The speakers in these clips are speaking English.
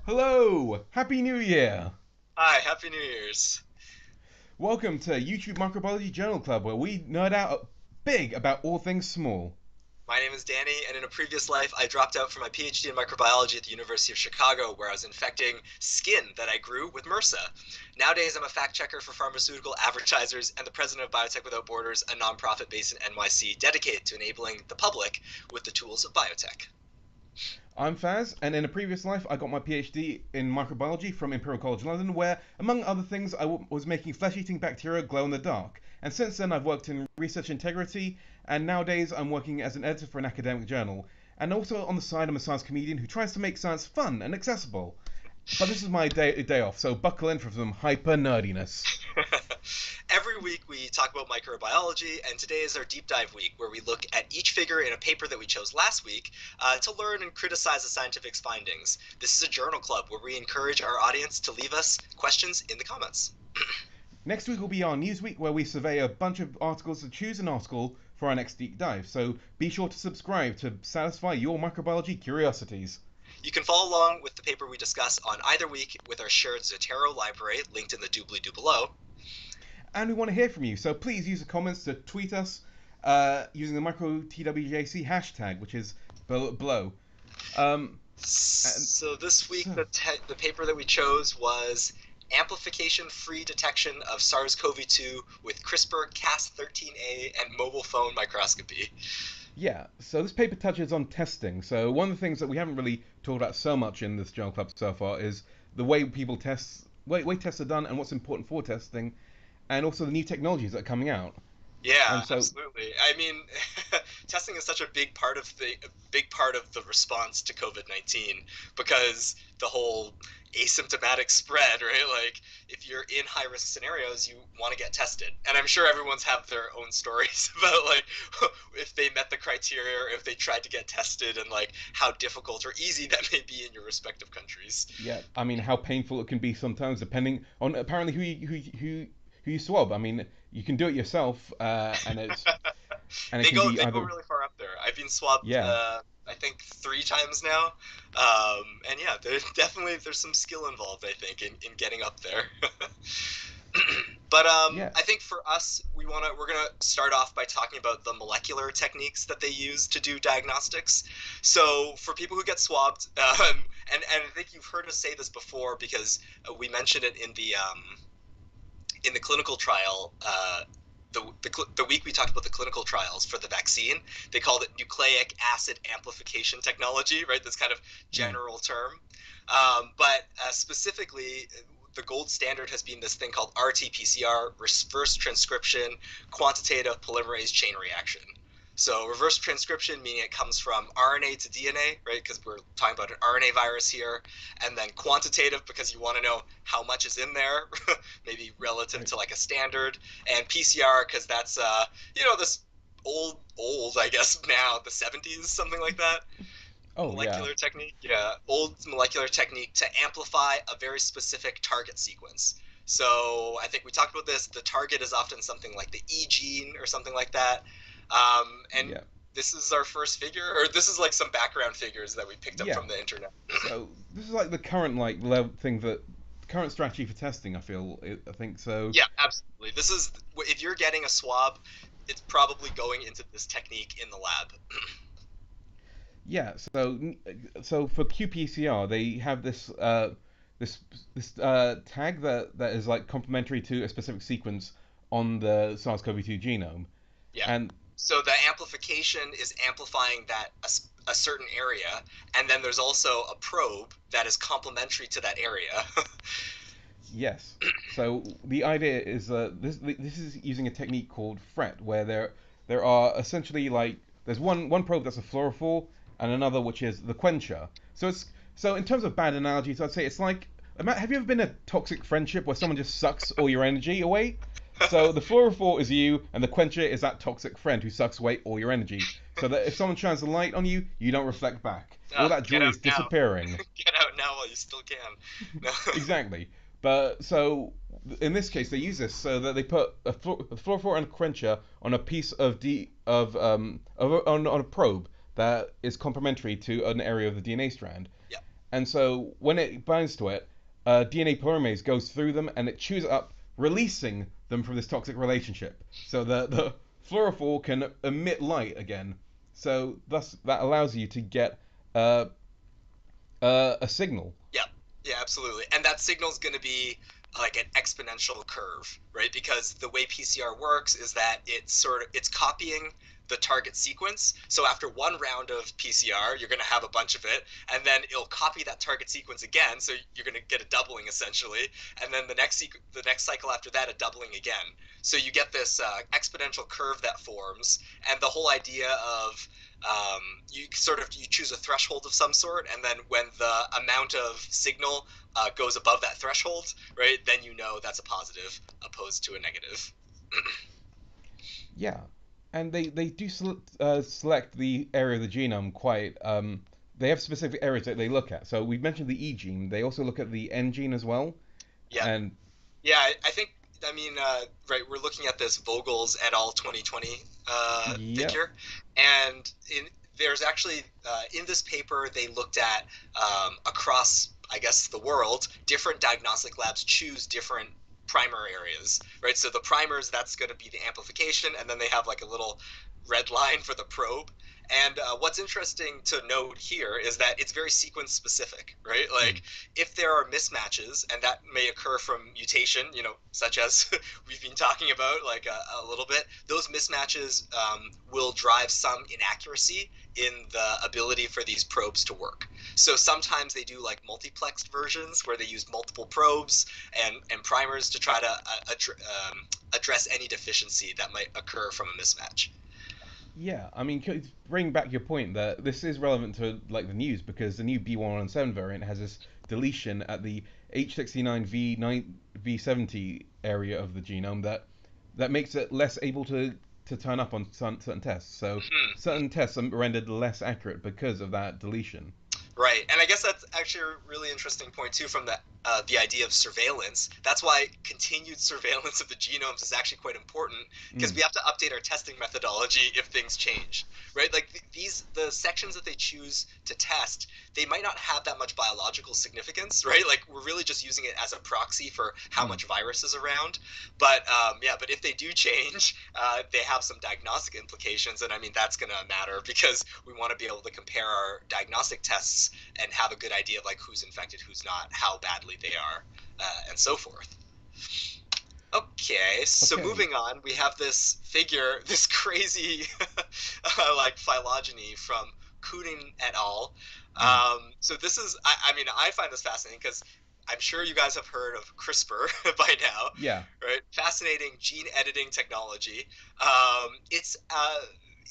Hello! Happy New Year! Hi, Happy New Year's. Welcome to YouTube Microbiology Journal Club, where we nerd out big about all things small. My name is Danny, and in a previous life, I dropped out for my PhD in microbiology at the University of Chicago, where I was infecting skin that I grew with MRSA. Nowadays, I'm a fact checker for pharmaceutical advertisers and the president of Biotech Without Borders, a nonprofit based in NYC dedicated to enabling the public with the tools of biotech. I'm Faz, and in a previous life, I got my PhD in microbiology from Imperial College London, where, among other things, was making flesh-eating bacteria glow in the dark. And since then, I've worked in research integrity, and nowadays, I'm working as an editor for an academic journal. And also, on the side, I'm a science comedian who tries to make science fun and accessible. But this is my day off, so buckle in for some hyper nerdiness. Every week we talk about microbiology, and today is our deep dive week where we look at each figure in a paper that we chose last week to learn and criticize the scientific findings. This is a journal club where we encourage our audience to leave us questions in the comments. Next week will be our news week, where we survey a bunch of articles to choose an article for our next deep dive, so be sure to subscribe to satisfy your microbiology curiosities. You can follow along with the paper we discuss on either week with our shared Zotero library linked in the doobly-doo below. And we want to hear from you, so please use the comments to tweet us using the microtwjc hashtag, which is below. So this week, the paper that we chose was Amplification-free detection of SARS-CoV-2 with CRISPR-Cas13a and mobile phone microscopy. Yeah, so this paper touches on testing. So one of the things that we haven't really talked about so much in this journal club so far is the way people test, way tests are done, and what's important for testing, and also the new technologies that are coming out. Yeah, So, absolutely. I mean, testing is such a big part of the response to COVID-19 because the whole asymptomatic spread, right? Like, if you're in high-risk scenarios, you want to get tested. And I'm sure everyone's have their own stories about, like, if they met the criteria or if they tried to get tested and, like, how difficult or easy that may be in your respective countries. yeah, I mean, how painful it can be sometimes, depending on apparently who you swab. I mean, you can do it yourself, and it They can go be they go either. really far up there. I've been swabbed Yeah, I think 3 times now, and yeah, there's some skill involved, I think, in getting up there. But yeah. I think for us, we're gonna start off by talking about the molecular techniques that they use to do diagnostics. So for people who get swabbed, and I think you've heard us say this before because we mentioned it in the clinical trial. The week we talked about the clinical trials for the vaccine, they called it nucleic acid amplification technology, right? This kind of Mm. general term. But specifically, the gold standard has been this thing called RT-PCR, reverse transcription, quantitative polymerase chain reaction. So reverse transcription, meaning it comes from RNA to DNA, right? Because we're talking about an RNA virus here. And then quantitative, because you want to know how much is in there, maybe relative Right. to like a standard. And PCR, because that's, this old, I guess now, the 70s, something like that. Oh yeah. Molecular technique. Yeah, old molecular technique to amplify a very specific target sequence. So I think we talked about this. The target is often something like the E gene or something like that. And Yeah. this is our first figure, or this is like some background figures that we picked up Yeah. from the internet. So this is like the current like level thing that current strategy for testing. I think so. Yeah, absolutely. This is if you're getting a swab, it's probably going into this technique in the lab. Yeah. So for qPCR, they have this tag that is like complementary to a specific sequence on the SARS-CoV-2 genome, Yeah. and So the amplification is amplifying a certain area, and then there's also a probe that is complementary to that area. yes. So the idea is this is using a technique called FRET, where there are essentially like there's one probe that's a fluorophore and another which is the quencher. So in terms of bad analogies, I'd say it's like have you ever been in a toxic friendship where someone just sucks all your energy away? So the fluorophore is you, and the quencher is that toxic friend who sucks away all your energy. So that if someone shines a light on you, you don't reflect back. All that Get joy out is now. disappearing. Get out now while you still can. No. Exactly. But so in this case, they use this so that they put a fluorophore and a quencher on a piece of on a probe that is complementary to an area of the DNA strand. Yeah. And so when it binds to it, DNA polymerase goes through them and it chews it up, releasing them from this toxic relationship. So the fluorophore can emit light again. So thus that allows you to get uh, a signal. Yeah, yeah, absolutely. And that signal is going to be like an exponential curve, right? Because the way PCR works is that it's copying the target sequence. So after one round of PCR, you're going to have a bunch of it, and then it'll copy that target sequence again. So you're going to get a doubling essentially, and then the next cycle after that, a doubling again. So you get this exponential curve that forms, and the whole idea of you choose a threshold of some sort, and then when the amount of signal goes above that threshold, right, then you know that's a positive opposed to a negative. Yeah, and they do select the area of the genome quite. They have specific areas that they look at. So we mentioned the E gene. They also look at the N gene as well. Yeah, And yeah, I think. I mean, right, we're looking at this Vogel's et al. 2020 yeah, figure, and there's actually in this paper they looked at across, I guess, the world, different diagnostic labs choose different primer areas, right? So the primers, that's going to be the amplification, and then they have like a little red line for the probe. And what's interesting to note here is that it's very sequence specific, right? mm, Like if there are mismatches, and that may occur from mutation, such as we've been talking about like a little bit, those mismatches will drive some inaccuracy in the ability for these probes to work. So sometimes they do like multiplexed versions where they use multiple probes and primers to try to address any deficiency that might occur from a mismatch. yeah. I mean, bring back your point that this is relevant to like the news because the new B117 variant has this deletion at the H69V9 V70 area of the genome that makes it less able to turn up on certain tests. So Hmm. certain tests are rendered less accurate because of that deletion. Right, and I guess that's actually a really interesting point too, from the idea of surveillance. That's why continued surveillance of the genomes is actually quite important, because Mm, we have to update our testing methodology if things change, right? Like the sections that they choose to test, they might not have that much biological significance, right? Like we're really just using it as a proxy for how mm. much virus is around. But yeah, but if they do change, they have some diagnostic implications, and I mean that's going to matter because we want to be able to compare our diagnostic tests and have a good idea of like who's infected, who's not, how badly they are, and so forth. Okay, so Okay. moving on, we have this figure, this crazy like phylogeny from Koonin et al. Mm. So this is, I mean, I find this fascinating because I'm sure you guys have heard of CRISPR by now, Yeah. right? Fascinating gene editing technology. It's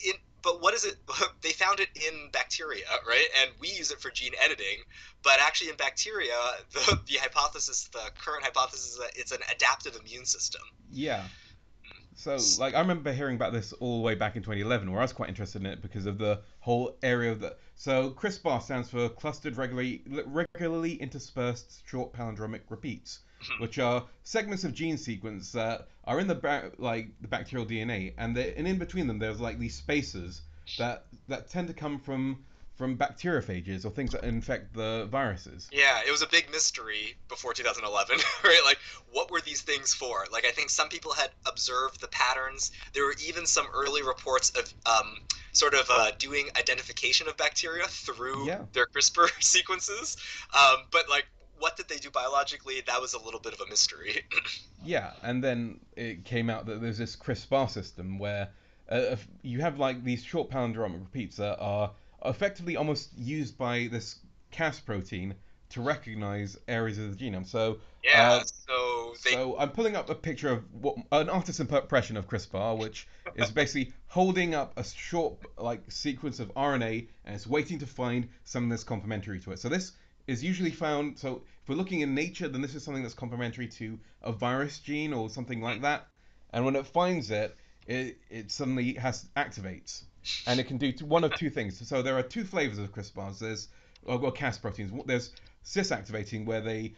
in, but what is it? They found it in bacteria, right? And we use it for gene editing. But actually, in bacteria, the current hypothesis is that it's an adaptive immune system. Yeah. So, like, I remember hearing about this all the way back in 2011, where I was quite interested in it because of the whole area of the. So, CRISPR stands for clustered regularly interspersed short palindromic repeats, which are segments of gene sequence that are in the bacterial DNA, and in between them there's like these spaces that tend to come from bacteriophages or things that infect the viruses. Yeah, it was a big mystery before 2011, right? Like, what were these things for? Like, I think some people had observed the patterns. There were even some early reports of sort of doing identification of bacteria through Yeah. their CRISPR sequences. But, like, what did they do biologically? That was a little bit of a mystery. Yeah, and then it came out that there's this CRISPR system where you have like these short palindromic repeats that are effectively almost used by this Cas protein to recognize areas of the genome. Yeah, so they. So I'm pulling up a picture of what an artist's impression of CRISPR, which is basically holding up a short like sequence of RNA and it's waiting to find something that's complementary to it. So this is usually found. So if we're looking in nature, then this is something that's complementary to a virus gene or something like that. And when it finds it, it suddenly has activates, and it can do one of two things. So there are two flavors of CRISPRs. There's well, Cas proteins. There's cis activating, where they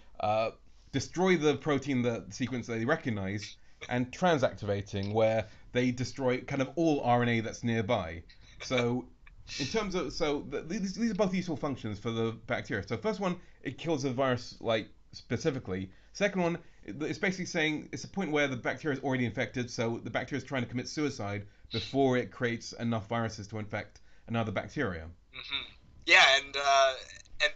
destroy the protein, the sequence they recognize, and transactivating, where they destroy kind of all RNA that's nearby. So in terms of these are both useful functions for the bacteria. So first one, it kills the virus like specifically. Second one, it's basically saying it's a point where the bacteria is already infected, so the bacteria is trying to commit suicide before it creates enough viruses to infect another bacteria. Yeah, and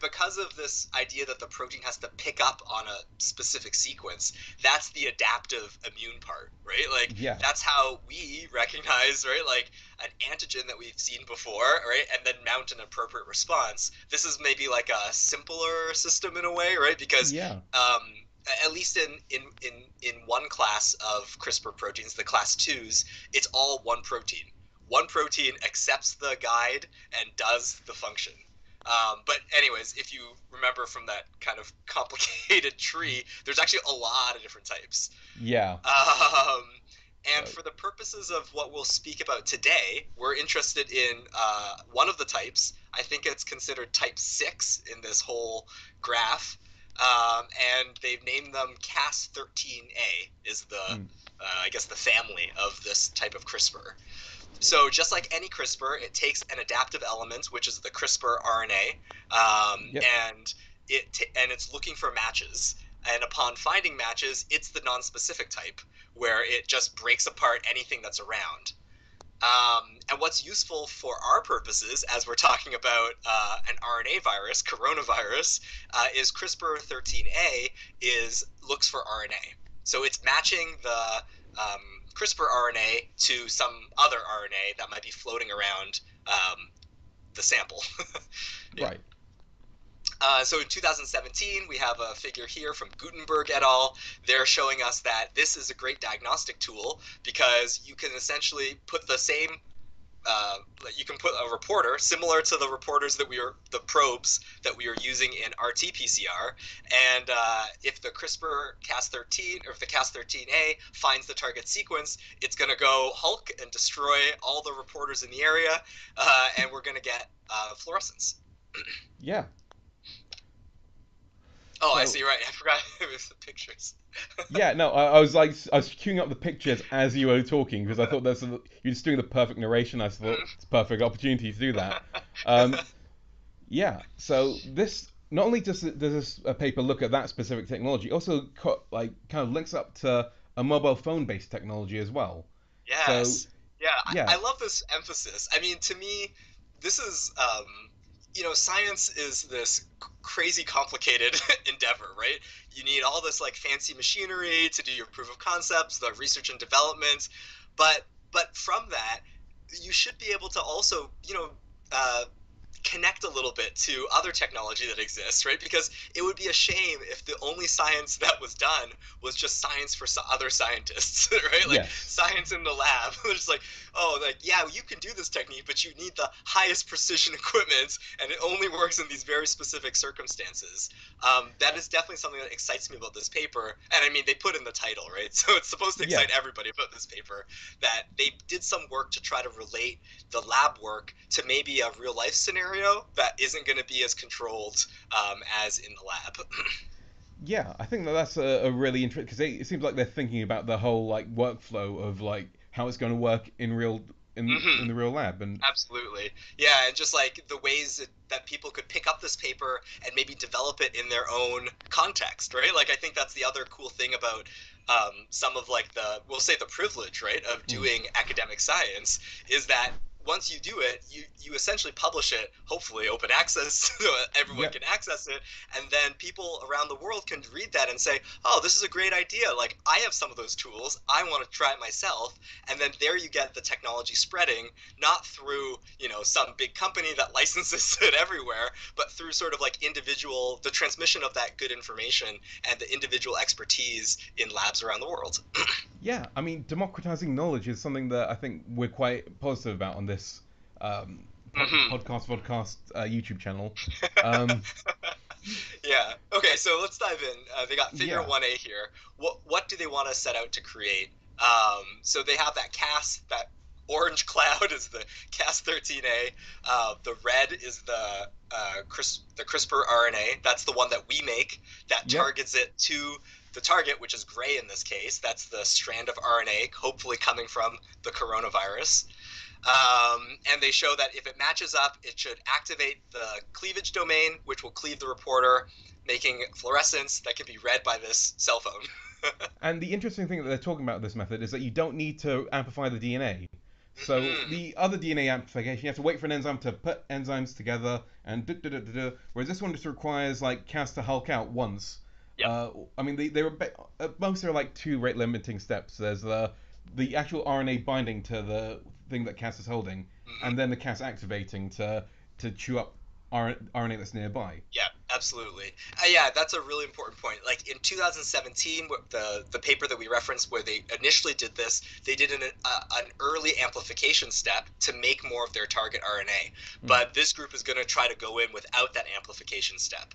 because of this idea that the protein has to pick up on a specific sequence, that's the adaptive immune part, right? Like Yeah, that's how we recognize, right, like an antigen that we've seen before, right, and then mount an appropriate response. This is maybe like a simpler system in a way, right? Because yeah, um, at least in one class of CRISPR proteins, the class twos, it's all one protein. One protein accepts the guide and does the function. But anyways, if you remember from that kind of complicated tree, there's actually a lot of different types. yeah. Um, and So for the purposes of what we'll speak about today, we're interested in one of the types. I think it's considered type 6 in this whole graph. And they've named them Cas13a is mm, I guess, the family of this type of CRISPR. So just like any CRISPR, it takes an adaptive element, which is the CRISPR RNA, yep, and it's looking for matches. And upon finding matches, it's the non-specific type, where it just breaks apart anything that's around. And what's useful for our purposes, as we're talking about an RNA virus, coronavirus, is CRISPR-13a looks for RNA. So it's matching the CRISPR RNA to some other RNA that might be floating around the sample. Yeah. right. So in 2017, we have a figure here from Gutenberg et al. They're showing us that this is a great diagnostic tool because you can essentially put the same you can put a reporter similar to the probes that we are using in RT-PCR, and if the CRISPR-Cas13 or if the Cas13a finds the target sequence, it's going to go Hulk and destroy all the reporters in the area, and we're going to get fluorescence. Yeah. Oh, I So see. Right, I forgot it was the pictures. yeah, no, I was like, I was queuing up the pictures as you were talking because I thought you're just doing the perfect narration. I thought it's a perfect opportunity to do that. Um, yeah, so this not only does this paper look at that specific technology, also like kind of links up to a mobile phone based technology as well. So Yes. Yeah, yeah, I love this emphasis. I mean, to me, this is, science is this crazy complicated endeavor, right? You need all this like fancy machinery to do your proof of concepts, the research and development, but from that, you should be able to also, connect a little bit to other technology that exists, right? Because it would be a shame if the only science that was done was just science for other scientists, right? Like yes, science in the lab. It's like, oh, like, yeah, you can do this technique, but you need the highest precision equipment, and it only works in these very specific circumstances. That is definitely something that excites me about this paper. And I mean, they put in the title, right? So it's supposed to yeah. excite everybody about this paper that they did some work to try to relate the lab work to maybe a real life scenario that isn't going to be as controlled as in the lab. Yeah, I think that that's a really interesting because it seems like they're thinking about the whole like workflow of like how it's going to work in Hmm. in the real lab and Absolutely. Yeah, and just like the ways that people could pick up this paper and maybe develop it in their own context, right? Like I think that's the other cool thing about some of like we'll say the privilege, right, of mm, doing academic science is that once you do it, you essentially publish it, hopefully open access so everyone yep, can access it, and then people around the world can read that and say, oh, this is a great idea. Like I have some of those tools. I want to try it myself. And then there you get the technology spreading not through some big company that licenses it everywhere, but through sort of like the transmission of that good information and the individual expertise in labs around the world. yeah. I mean, democratizing knowledge is something that I think we're quite positive about on this Hmm. podcast YouTube channel. Um, Yeah. Okay, so let's dive in. They got figure yeah, 1A here. What do they want to set out to create? So they have that orange cloud is the Cas13a. The red is the CRISPR RNA. That's the one that we make that yep, targets it to the target, which is gray in this case. That's the strand of RNA, hopefully coming from the coronavirus. And they show that if it matches up, it should activate the cleavage domain, which will cleave the reporter, making fluorescence that can be read by this cell phone. And the interesting thing that they're talking about with this method is that you don't need to amplify the DNA. So Hmm. the other DNA amplification, you have to wait for an enzyme to put enzymes together, and whereas this one just requires like Cas to hulk out once. Yep. I mean, they were at most there are like two rate limiting steps. There's the actual RNA binding to the thing that Cas is holding, Hmm. and then the Cas activating to chew up RNA that's nearby. Yeah, absolutely. Yeah, that's a really important point. Like in 2017, the paper that we referenced, where they initially did this, they did an early amplification step to make more of their target RNA. Hmm. But this group is going to try to go in without that amplification step.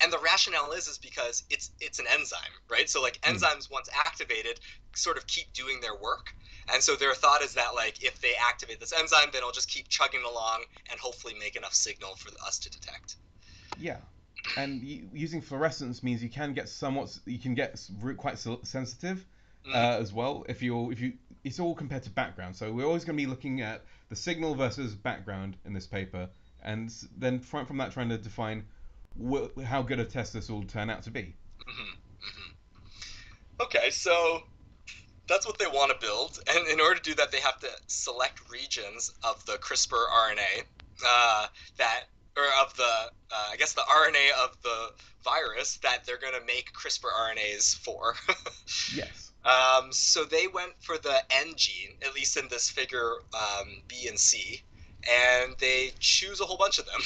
And the rationale is because it's an enzyme, right? So like Hmm. enzymes once activated, sort of keep doing their work. And so their thought is that like if they activate this enzyme, then it'll just keep chugging along and hopefully make enough signal for us to detect. Yeah, and using fluorescence means you can get quite sensitive Mm, as well. If you it's all compared to background, so we're always going to be looking at the signal versus background in this paper, and then from that trying to define how good a test this will turn out to be. hmm hmm Okay, so that's what they want to build, and in order to do that, they have to select regions of the CRISPR RNA that, or of the, I guess the RNA of the virus that they're going to make CRISPR RNAs for. Yes. So they went for the N gene, at least in this figure B and C, and they choose a whole bunch of them.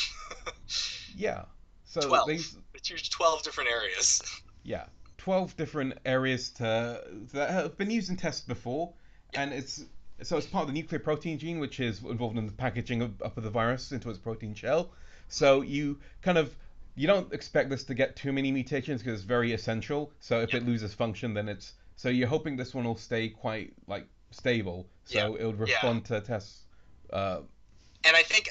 Yeah. So 12. They choose 12 different areas. yeah, 12 different areas that have been used in tests before, Yeah. and it's part of the nucleoprotein gene, which is involved in the packaging up of the virus into its protein shell. Mhm. So you don't expect this to get too many mutations because it's very essential. So if Yep. it loses function, then you're hoping this one will stay quite like stable, Yeah. so it would Yeah. respond to tests. Uh, And I think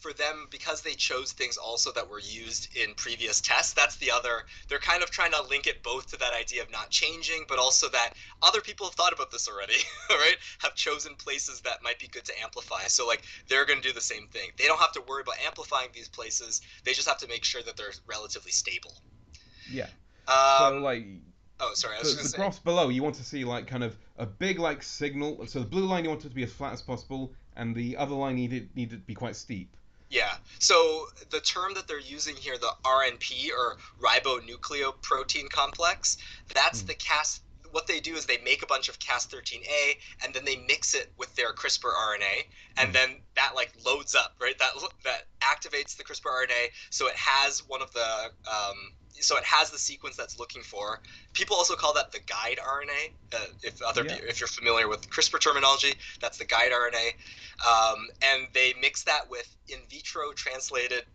for them, because they chose things also that were used in previous tests, that's the other. They're kind of trying to link it both to that idea of not changing, but also that other people have thought about this already, right? Have chosen places that might be good to amplify. So like they're going to do the same thing. They don't have to worry about amplifying these places. They just have to make sure that they're relatively stable. yeah. So Um, like oh, sorry, I was the just the gonna say. graphs below, you want to see like kind of a big like signal. So the blue line you want it to be as flat as possible, and the other line needed to be quite steep. Yeah. So the term that they're using here, the RNP or ribonucleoprotein complex, that's Hmm. the Cas. What they do is they make a bunch of Cas13a and then they mix it with their CRISPR RNA, and Hmm. then that like loads up, right? That activates the CRISPR RNA, so it has one of the so it has the sequence that's looking for. People also call that the guide RNA. Yeah. If you're familiar with CRISPR terminology, that's the guide RNA, and they mix that with in vitro translated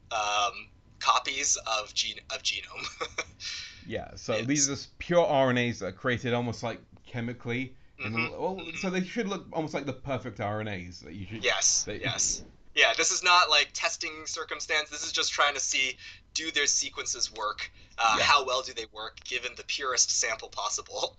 copies of genome. Yeah. So these Yes. are just pure RNAs that are created almost like chemically. Hmm. So Hmm. they should look almost like the perfect RNAs that you should. Yes. They, Yes. Yeah. This is not like testing circumstance. This is just trying to see, do their sequences work? yeah. How well do they work given the purest sample possible?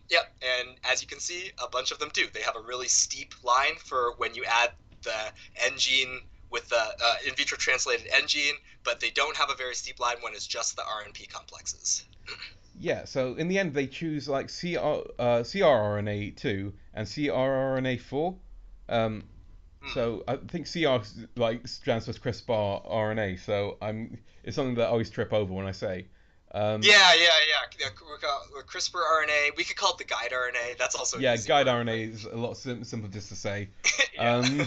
Yep. And as you can see, a bunch of them do. They have a really steep line for when you add the N gene with the in vitro translated N gene, but they don't have a very steep line when it's just the RNP complexes. Yeah. So in the end, they choose like CRRNA2 and CRRNA4. Um, Hmm. So I think CR like stands for CRISPR RNA. So it's something that I always trip over when I say. Um, Yeah. CRISPR RNA. We could call it the guide RNA. That's also an yeah, easy guide word, right? RNA is a lot simpler just to say. Yeah.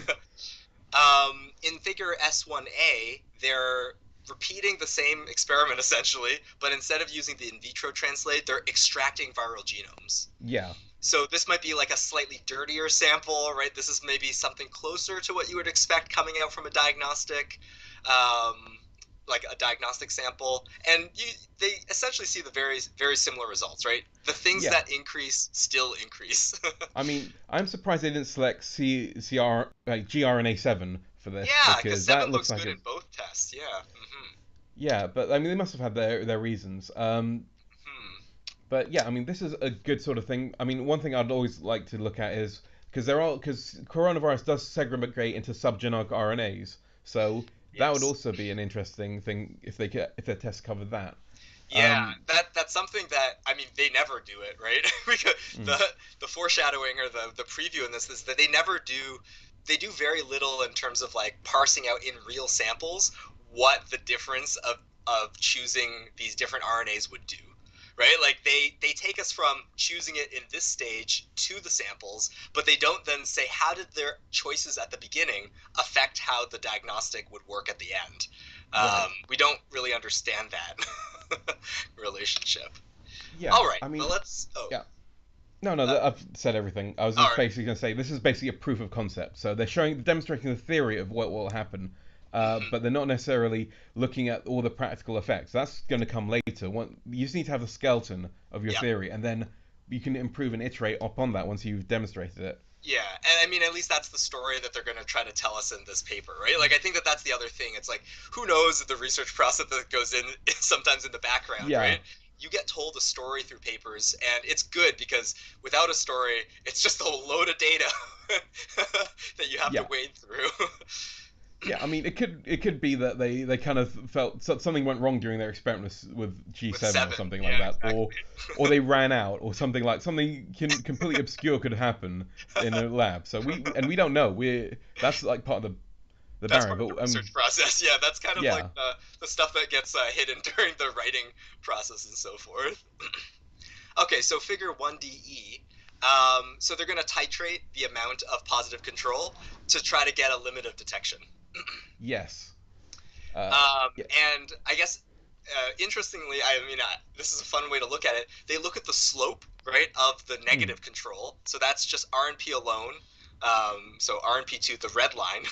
Um, In figure S1A, they're repeating the same experiment essentially, but instead of using the in vitro translate, they're extracting viral genomes. yeah, So this might be like a slightly dirtier sample, right? This is maybe something closer to what you would expect coming out from a diagnostic, um, like a diagnostic sample, and they essentially see the very similar results, right? The things yeah. that increase still increase. I mean, I'm surprised they didn't select CR like GRNA7 for this Yeah, because because that seven looks looks like good in it's both tests. Yeah. Hmm. yeah. But I mean, they must have had their reasons. Hmm. But yeah, I mean, this is a good sort of thing. I mean, one thing I'd always like to look at is because coronavirus does segregate into subgenital RNAs, so that would Yes. also be an interesting thing if their tests covered that. Yeah, Um, that's something that I mean they never do it, right? Because mm, the foreshadowing or the preview in this is that they never do they do very little in terms of like parsing out in real samples what the difference of choosing these different RNAs would do. Right? Like they take us from choosing it in this stage to the samples, but they don't then say how did their choices at the beginning affect how the diagnostic would work at the end. right. We don't really understand that relationship. Yeah. All right, I but mean, let's. Oh, yeah. No, no, uh, I've said everything. I was all just right. basically going to say this is basically a proof of concept. So they're demonstrating the theory of what will happen, Hmm. but they're not necessarily looking at all the practical effects. That's going to come later. You just need to have the skeleton of your Yeah, theory, and then you can improve and iterate upon that once you've demonstrated it. yeah, and I mean, at least that's the story that they're going to try to tell us in this paper, right? Like, I think that that's the other thing. It's like, who knows the research process that goes in sometimes in the background, Yeah, right? You get told a story through papers, and it's good because without a story, it's just a load of data that you have to yeah. wade through. Yeah, I mean, it could be that they kind of felt something went wrong during their experiment with With G7 or seven, something like yeah, that, or exactly. they ran out, or something completely obscure could happen in a lab. So we don't know. That's like part of the That's barrier. part of the But research process. Yeah, that's kind of like yeah, the stuff that gets hidden during the writing process and so forth. Okay, so figure 1DE. So they're going to titrate the amount of positive control to try to get a limit of detection. yes, Um, yeah, and I guess, interestingly, I mean, this is a fun way to look at it. They look at the slope, right, of the mm, negative control. So that's just RNP alone. So RNP2, the red line,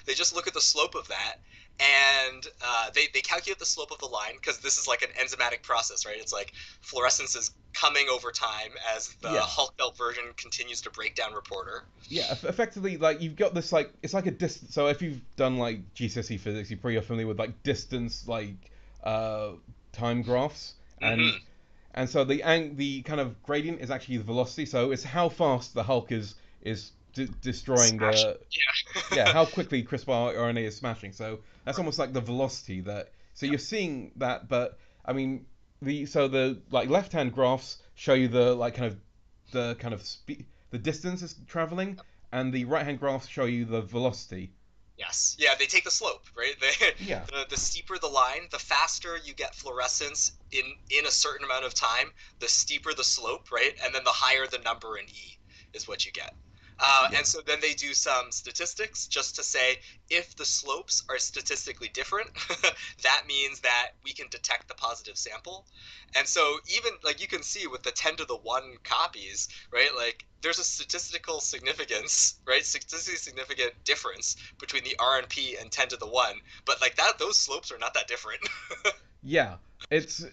they just look at the slope of that. And they calculate the slope of the line because this is like an enzymatic process, right? It's like fluorescence is coming over time as the yeah. Hulk belt version continues to break down reporter. Yeah, effectively, like you've got this like it's like a distance. So if you've done like GCSE physics, you're pretty familiar with like distance, like uh, time graphs, and Hmm. the kind of gradient is actually the velocity. So it's how fast the Hulk is destroying Smash. the yeah, Yeah. how quickly CRISPR RNA is smashing. So that's almost like the velocity that. So Yep. you're seeing that, but I mean the like left hand graphs show you the distance it's traveling, and the right hand graphs show you the velocity. Yes. Yeah, they take the slope, right? Yeah, The steeper the line, the faster you get fluorescence in a certain amount of time, the steeper the slope, right? And then the higher the number in E is what you get. yeah, And so then they do some statistics just to say if the slopes are statistically different, that means that we can detect the positive sample. And so even like you can see with the 10 to the 1 copies, right? Like there's a statistical significance, right? Statistically significant difference between the RNP and 10 to the 1, but like that those slopes are not that different. yeah. It's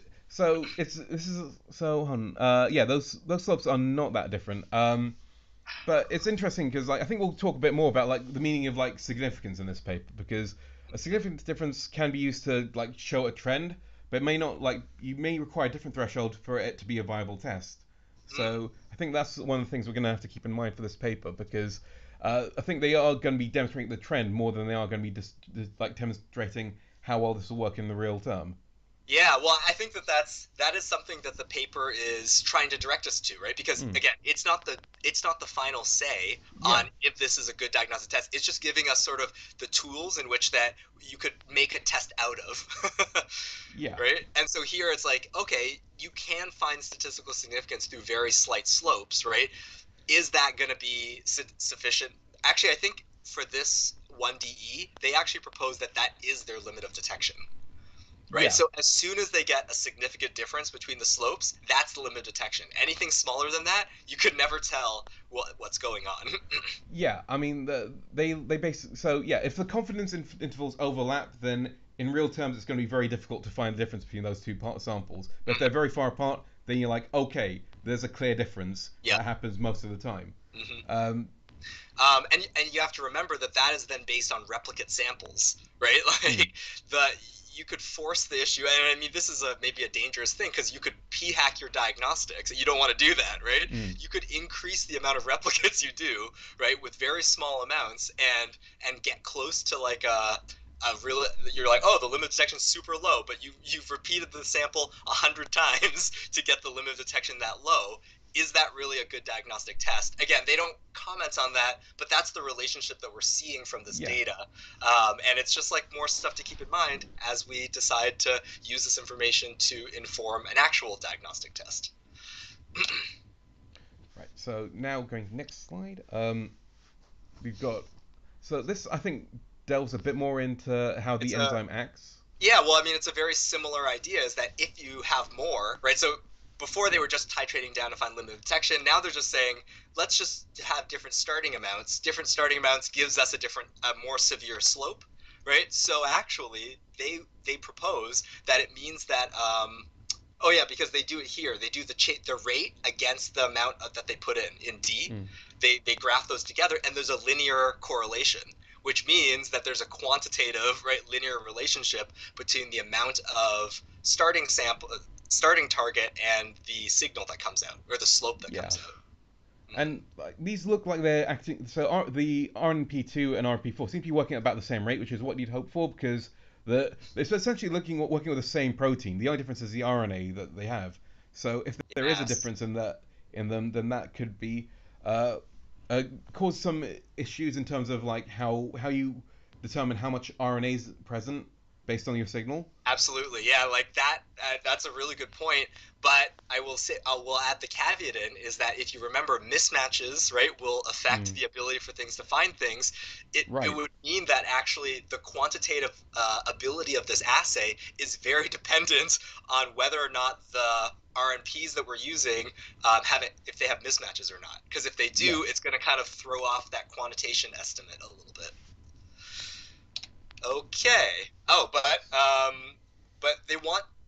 it's this is so yeah, those slopes are not that different. But it's interesting because like I think we'll talk a bit more about like the meaning of like significance in this paper because a significant difference can be used to like show a trend, but it may not like you may require a different threshold for it to be a viable test. Hmm. So I think that's one of the things we're going to have to keep in mind for this paper because I think they are going to be demonstrating the trend more than they are going to be like demonstrating how well this will work in the real term. Yeah, well, I think that that is something that the paper is trying to direct us to, right? Because Mm, again, it's not the final say yeah, on if this is a good diagnostic test. It's just giving us sort of the tools in which that you could make a test out of, yeah, right? And so here it's like, okay, you can find statistical significance through very slight slopes, right? Is that going to be sufficient? Actually, I think for this 1DE, they actually propose that that is their limit of detection, right? yeah. So as soon as they get a significant difference between the slopes, that's the limit of detection. Anything smaller than that, you could never tell what's going on. Yeah, I mean, they basically so yeah. If the confidence intervals overlap, then in real terms, it's going to be very difficult to find the difference between those two part samples. But if they're very far apart, then you're like, okay, there's a clear difference Yep. that happens most of the time. Hmm. Um, And you have to remember that that is then based on replicate samples, right? mm, Like the you could force the issue, and I mean this is maybe a dangerous thing because you could p-hack your diagnostics. You don't want to do that, right? Mm. You could increase the amount of replicates you do, right, with very small amounts, and get close to like a real. You're like, oh, the limit of detection is super low, but you've repeated the sample 100 times to get the limit of detection that low. Is that really a good diagnostic test? Again, they don't comment on that, but that's the relationship that we're seeing from this Yeah. data. And it's just like more stuff to keep in mind as we decide to use this information to inform an actual diagnostic test. Right. So now going to the next slide. We've got. So this I think delves a bit more into how It's the a enzyme acts. Yeah, well, I mean, it's a very similar idea is that if you have more, right? So before they Yeah. were just titrating down to find limit of detection. Now they're just saying, let's just have different starting amounts. Different starting amounts gives us a more severe slope, right? So actually, they propose that it means that, oh yeah, because they do it here. They do the rate against the amount that they put in D. Mm. They graph those together, and there's a linear correlation, which means that there's a quantitative, right, linear relationship between the amount of starting target and the signal that comes out, or the slope that Yeah. comes out. And like, these look like they're acting. So the RNP2 and RNP4 seem to be working at about the same rate, which is what you'd hope for because it's essentially working with the same protein. The only difference is the RNA that they have. So if there is a Yes. difference in them, then that could be uh, cause some issues in terms of like how you determine how much RNA is present based on your signal. Absolutely, yeah, like that. That's a really good point. But I will say, I will add the caveat in is that if you remember, mismatches, right, will affect Mm, the ability for things to find things. It right. would mean that actually the quantitative ability of this assay is very dependent on whether or not the RNPs that we're using if they have mismatches or not. Because if they Yeah. do, it's going to kind of throw off that quantitation estimate a little bit. Okay. Oh, but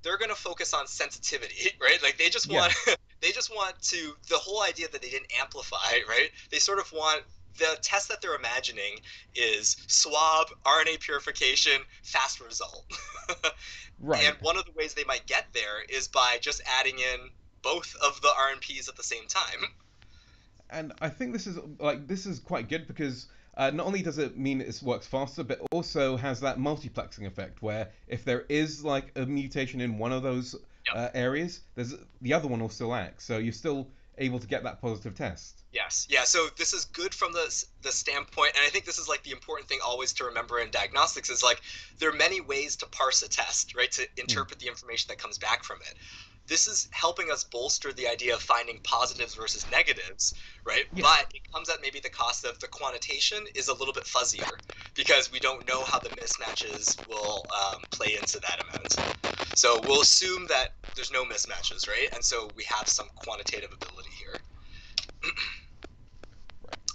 they're gonna focus on sensitivity, right? Like they just Yeah. want they just want to the whole idea that they didn't amplify, right? They sort of want the test that they're imagining is swab, RNA purification, fast result. And Right. one of the ways they might get there is by just adding in both of the RNPs at the same time. And I think this is quite good because not only does it mean it works faster, but also has that multiplexing effect where if there is like a mutation in one of those Yep. areas, there's the other one will still act, so you're still able to get that positive test. Yes. Yeah. So this is good from the standpoint, and I think this is like the important thing always to remember in diagnostics is like there are many ways to parse a test, right? To Mm. interpret the information that comes back from it. This is helping us bolster the idea of finding positives versus negatives, right? Yeah, But it comes at maybe the cost of the quantitation is a little bit fuzzier because we don't know how the mismatches will play into that amount. So we'll assume that there's no mismatches, right? And so we have some quantitative ability here. right.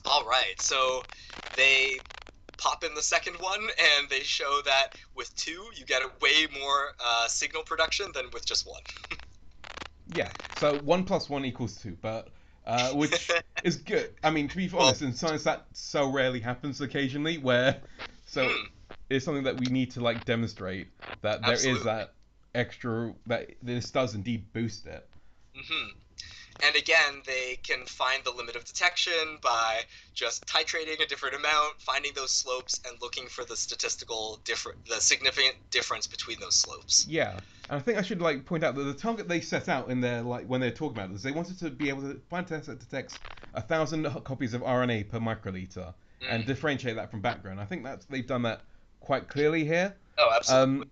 All right, so they pop in the second one and they show that with two you get a way more signal production than with just one. Yeah. So one plus one equals two, but which is good. I mean, to be Well, honest, in science that so rarely happens occasionally, where so hmm, it's something that we need to like demonstrate that there is absolutely. that extra that this does indeed boost it. Hmm. And again, they can find the limit of detection by just titrating a different amount, finding those slopes, and looking for the significant difference between those slopes. Yeah, and I think I should like point out that the target they set out in their like when they're talking about this, they wanted to be able to find a test that detects 1,000 copies of RNA per microliter and Mm. differentiate that from background. I think that's they've done that quite clearly here. Oh, absolutely. Um,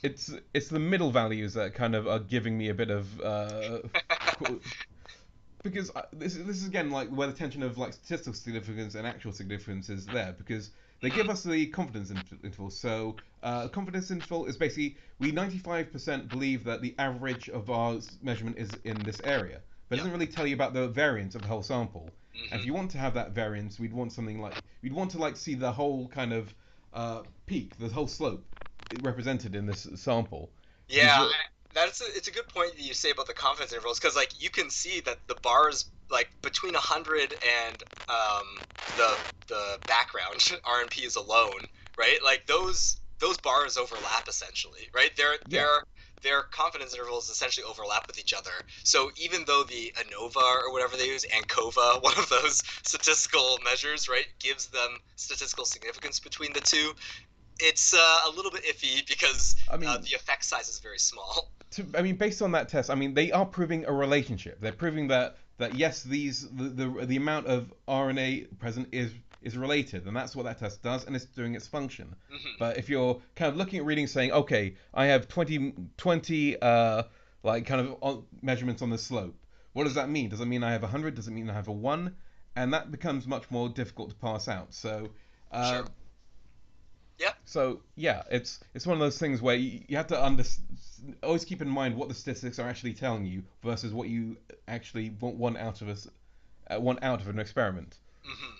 it's the middle values that kind of are giving me a bit of because this is again like where the tension of like statistical significance and actual significance is there because they give us the confidence interval. So confidence interval is basically we 95% believe that the average of our measurement is in this area, but it Yep. doesn't really tell you about the variance of the whole sample. And if Hmm. you want to have that variance, we'd want something like we'd want to like see the whole kind of peak, the whole slope represented in this sample because Yeah, it's a good point that you say about the confidence intervals because like you can see that the bars like between 100 and the background RNPs alone, right? Like those bars overlap essentially, right? Yeah, Their confidence intervals essentially overlap with each other. So even though the ANOVA or whatever they use, ANCOVA, one of those statistical measures, right, gives them statistical significance between the two, it's a little bit iffy because I mean, the effect size is very small. I mean, based on that test, I mean, they are proving a relationship. They're proving that yes, the amount of RNA present is related, and that's what that test does, and it's doing its function. Hmm. But if you're kind of looking at readings saying, okay, I have 20 like kind of measurements on the slope, what does that mean? Does it mean I have 100? Does it mean I have a 1? And that becomes much more difficult to pass out. Uh, Sure. Yeah. so yeah, it's one of those things where you have to always keep in mind what the statistics are actually telling you versus what you actually want out of want out of an experiment. Hmm.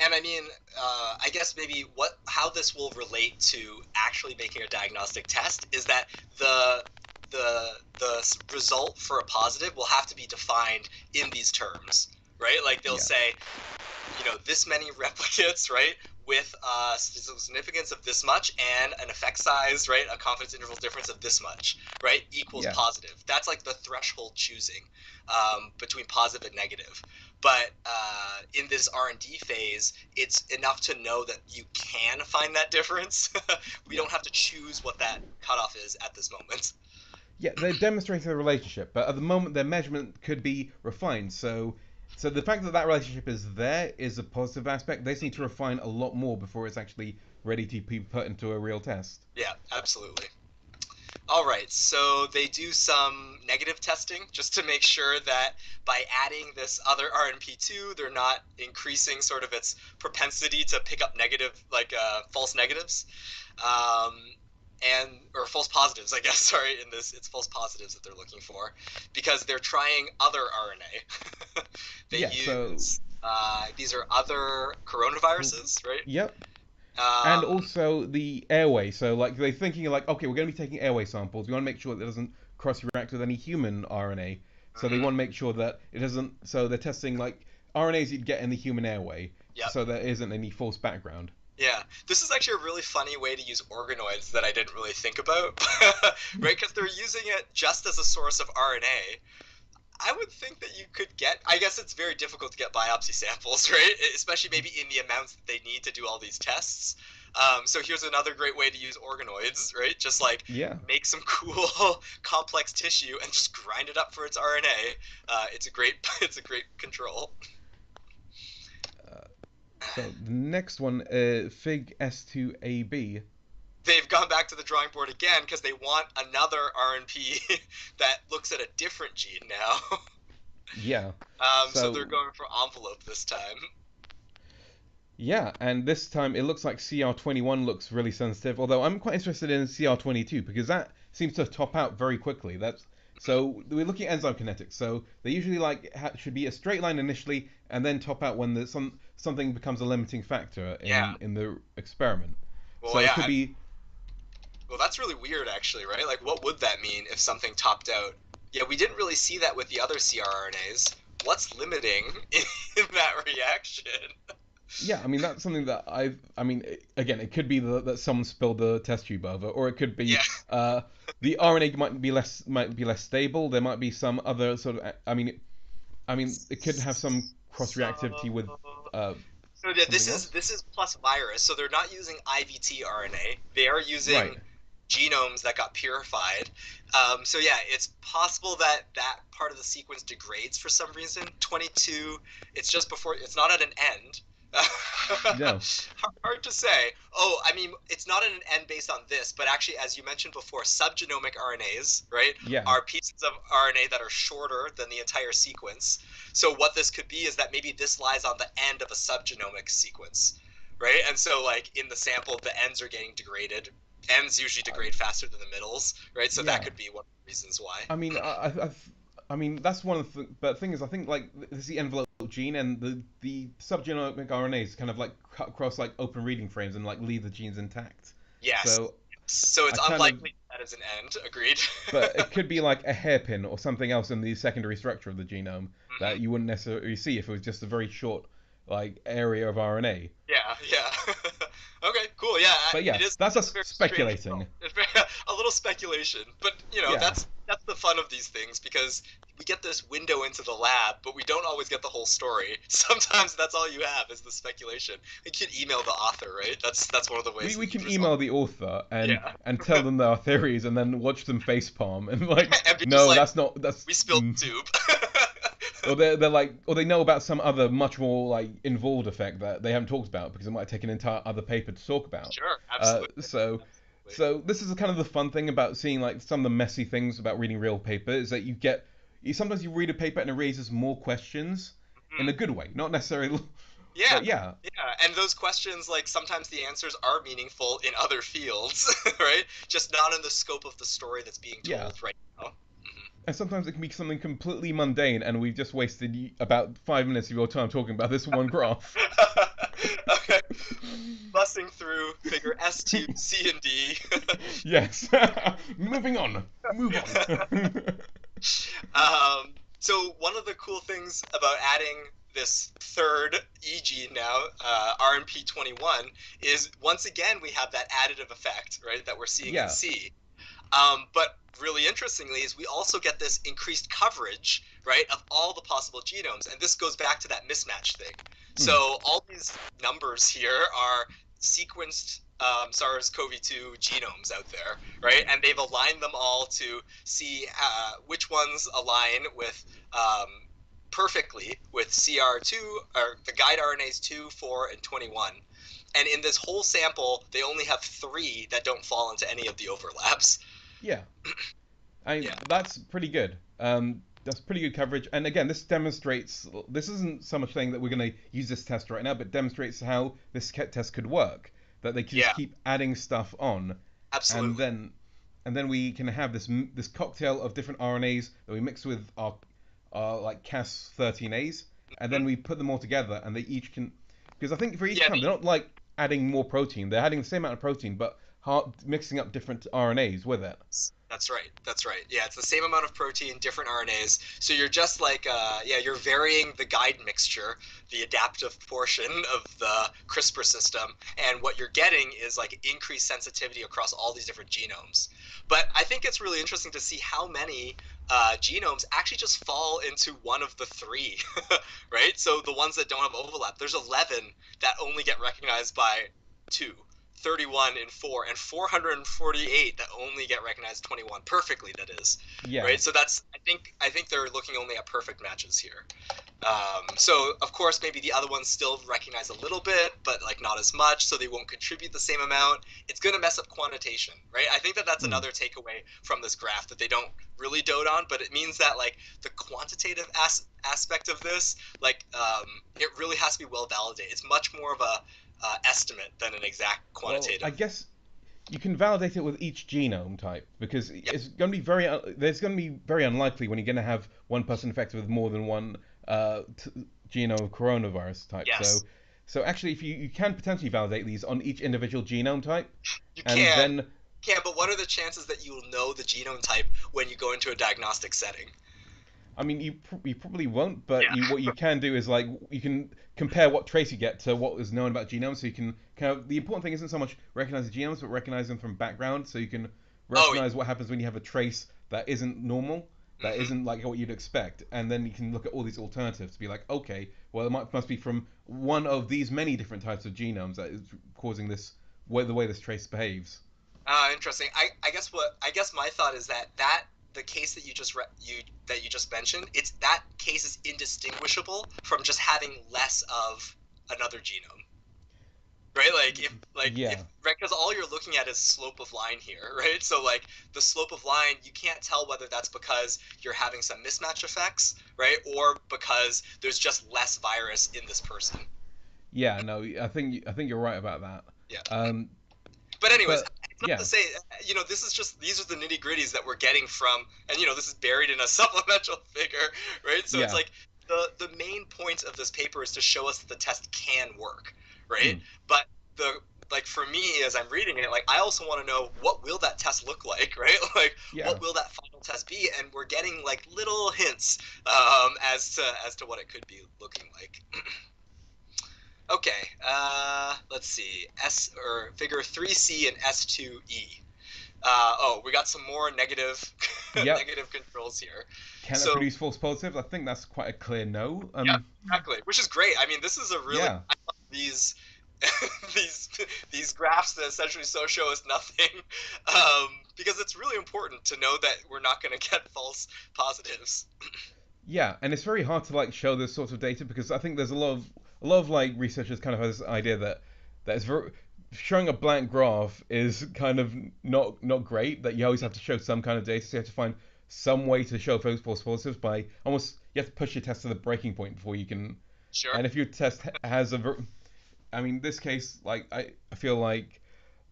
And I mean, I guess maybe how this will relate to actually making a diagnostic test is that the result for a positive will have to be defined in these terms, right? Like they'll Yeah, say, this many replicates, right, with statistical significance of this much and an effect size, right, a confidence interval difference of this much, right, equals yeah, positive. That's like the threshold choosing between positive and negative. But in this R&D phase, it's enough to know that you can find that difference. We yeah, don't have to choose what that cutoff is at this moment. yeah. They're demonstrating a relationship, but at the moment their measurement could be refined. So the fact that that relationship is there is a positive aspect. They just need to refine a lot more before it's actually ready to be put into a real test. Yeah, absolutely. All right, so they do some negative testing just to make sure that by adding this other RNP2, they're not increasing sort of its propensity to pick up negative, like false negatives, um, and or false positives, I guess. Sorry, in this, it's false positives that they're looking for because they're trying other RNA. They Yeah. So use these are other coronaviruses, right? yep. And Um, also the airway. So like they're thinking like, okay, we're going to be taking airway samples. We want to make sure that it doesn't cross-react with any human RNA. So they mhm. want to make sure that it doesn't. So they're testing like RNAs you'd get in the human airway, Yep. so there isn't any false background. Yeah, this is actually a really funny way to use organoids that I didn't really think about, right? Because they're using it just as a source of RNA. I would think that you could get, I guess it's very difficult to get biopsy samples, right? Especially maybe in the amounts that they need to do all these tests. So here's another great way to use organoids, right? Just like Yeah. make some cool complex tissue and just grind it up for its RNA. It's a great, it's a great control. Uh, so the next one, Fig S2AB. They've gone back to the drawing board again because they want another RNP that looks at a different gene now. Yeah. So they're So going for envelope this time. yeah, and this time it looks like CR21 looks really sensitive. Although I'm quite interested in CR22 because that seems to top out very quickly. That's so we're looking at enzyme kinetics. So they usually like should be a straight line initially and then top out when there's something becomes a limiting factor Yeah. in the experiment. Well, So it yeah. could be Well, that's really weird, actually, right? Like, what would that mean if something topped out? Yeah, we didn't really see that with the other CRRNAs. What's limiting in that reaction? yeah. I mean that's something that I mean again it could be that someone spilled the test tube over, or it could be Yeah. uh, the RNA might be less stable. There might be some other sort of I mean, it could have some cross So, reactivity with uh, so yeah, something else. this is plus virus. So they're not using IVT RNA. They are using Right. genomes that got purified. So yeah, it's possible that that part of the sequence degrades for some reason. 22, it's just before, it's not at an end. No. Hard to say. Oh, I mean, it's not at an end based on this, but actually, as you mentioned before, subgenomic RNAs, right, Yeah. are pieces of RNA that are shorter than the entire sequence. So what this could be is that maybe this lies on the end of a subgenomic sequence, right? And so, like in the sample, the ends are getting degraded. Ends usually I, degrade faster than the middles, right? So that yeah. could be one of the reasons why. I mean, I mean that's one of the. But the thing is, I think like this is the envelope gene, and the subgenomic RNAs kind of like cut across like open reading frames and like leave the genes intact. Yes. So So I it's kind of. unlikely that is an end. Agreed. But it could be like a hairpin or something else in the secondary structure of the genome Hmm. that you wouldn't necessarily see if it was just a very short like area of RNA. Yeah, yeah. Okay, cool. Yeah, But yeah, it is. that's It's a us very strange speculating. result. It's a little speculation, but Yeah. that's the fun of these things because we get this window into the lab, but we don't always get the whole story. Sometimes that's all you have is the speculation. You can email the author, right? That's one of the ways We that can you've resolved. email the author Yeah, and tell them our theories and then watch them facepalm and like, and be just no, like, that's not that's we spilled the tube. or they're like, or they know about some other much more like involved effect that they haven't talked about because it might take an entire other paper to talk about. Sure, Uh, absolutely, so absolutely. so this is kind of the fun thing about seeing like some of the messy things about reading real paper is that sometimes you read a paper and it raises more questions in Mhm. a good way, not necessarily, Yeah, but yeah, yeah, and those questions, like sometimes the answers are meaningful in other fields, right? Just not in the scope of the story that's being yeah. told right now. Mhm. And sometimes it can be something completely mundane, and we've just wasted about 5 minutes of your time talking about this one graph. Okay, busting through figure S2, C, and D. Yes. Moving on. Move on. So one of the cool things about adding this third E gene now, RNP21, is once again we have that additive effect, right, that we're seeing in Yeah. C. But really interestingly is we also get this increased coverage, right, of all the possible genomes. And this goes back to that mismatch thing. Hmm. So all these numbers here are sequenced SARS-CoV-2 genomes out there, right? And they've aligned them all to see which ones align with perfectly with CR2 or the guide RNAs 2, 4, and 21. And in this whole sample, they only have 3 that don't fall into any of the overlaps. Yeah. Yeah. That's pretty good. That's pretty good coverage. And again, this demonstrates. This isn't so much saying that we're going to use this test right now, but demonstrates how this test could work. That they can just Yeah, keep adding stuff on, and absolutely. then we can have this cocktail of different RNAs that we mix with our like Cas13as, and then Mhm. we put them all together, and they each can. Because I think for each Yeah, time they're not like adding more protein; they're adding the same amount of protein, but mixing up different RNAs with it. that's right. That's right. Yeah, it's the same amount of protein, different RNAs. So you're just like, yeah, you're varying the guide mixture, the adaptive portion of the CRISPR system, and what you're getting is like increased sensitivity across all these different genomes. But I think it's really interesting to see how many genomes actually just fall into one of the 3, right? So the ones that don't have overlap, there's 11 that only get recognized by 2. 31 in 4 and 448 that only get recognized 21 perfectly, that is, Yeah. right? So that's I think they're looking only at perfect matches here. So of course maybe the other ones still recognize a little bit but like not as much, so they won't contribute the same amount. It's going to mess up quantitation, right? I think that that's Mm. another takeaway from this graph that they don't really dote on, but it means that like the quantitative aspect of this, like it really has to be well validated. It's much more of a estimate than an exact Well, I quantitative. guess you can validate it with each genome type because Yep. it's going to be very there's going to be very unlikely when you're going to have one person infected with more than one genome coronavirus type. So Yes. so actually, if you can potentially validate these on each individual genome type, You and can. then Can, but what are the chances that you'll know the genome type when you go into a diagnostic setting? I mean you probably won't, but Yeah. what you can do is like you can compare what trace you get to what is known about genomes. So you can kind of the important thing isn't so much recognize the genomes, but recognize them from background. So you can Oh. recognize what happens when you have a trace that isn't normal, that Mm-hmm. isn't like what you'd expect, and then you can look at all these alternatives to be like, okay, well must be from one of these many different types of genomes that is causing this the way this trace behaves. Interesting. I guess my thought is that the case that you just mentioned, it's that case is indistinguishable from just having less of another genome. Right, like if Yeah, right, because all you're looking at is slope of line here, right? So like the slope of line, you can't tell whether that's because you're having some mismatch effects, right, or because there's just less virus in this person. yeah, no, I think you're right about that. Yeah. Um, But anyways, but it's not to yeah, say, this is just these are the nitty gritties that we're getting from, and this is buried in a supplemental figure, right? So it's yeah. like the main point of this paper is to show us that the test can work, right? Mm. But the like for me as I'm reading it, like I also want to know what will that test look like, right? Like Yeah. what will that final test be? And we're getting like little hints as to what it could be looking like. Okay. Let's see. S or figure 3C and S2E. Oh, we got some more negative Yep. negative controls here. Can it So produce false positives? I think that's quite a clear no. yeah, exactly. Which is great. I mean, this is a really Yeah. I love these these these graphs that essentially show us nothing, because it's really important to know that we're not going to get false positives. Yeah, and it's very hard to like show this sort of data because I think there's a lot of like researchers kind of have this idea that it's very showing a blank graph is kind of not great. That you always have to show some kind of data, so you have to find some way to show false positives by almost you have to push your test to the breaking point before you can. Sure. And if your test has I mean, this case, like I feel like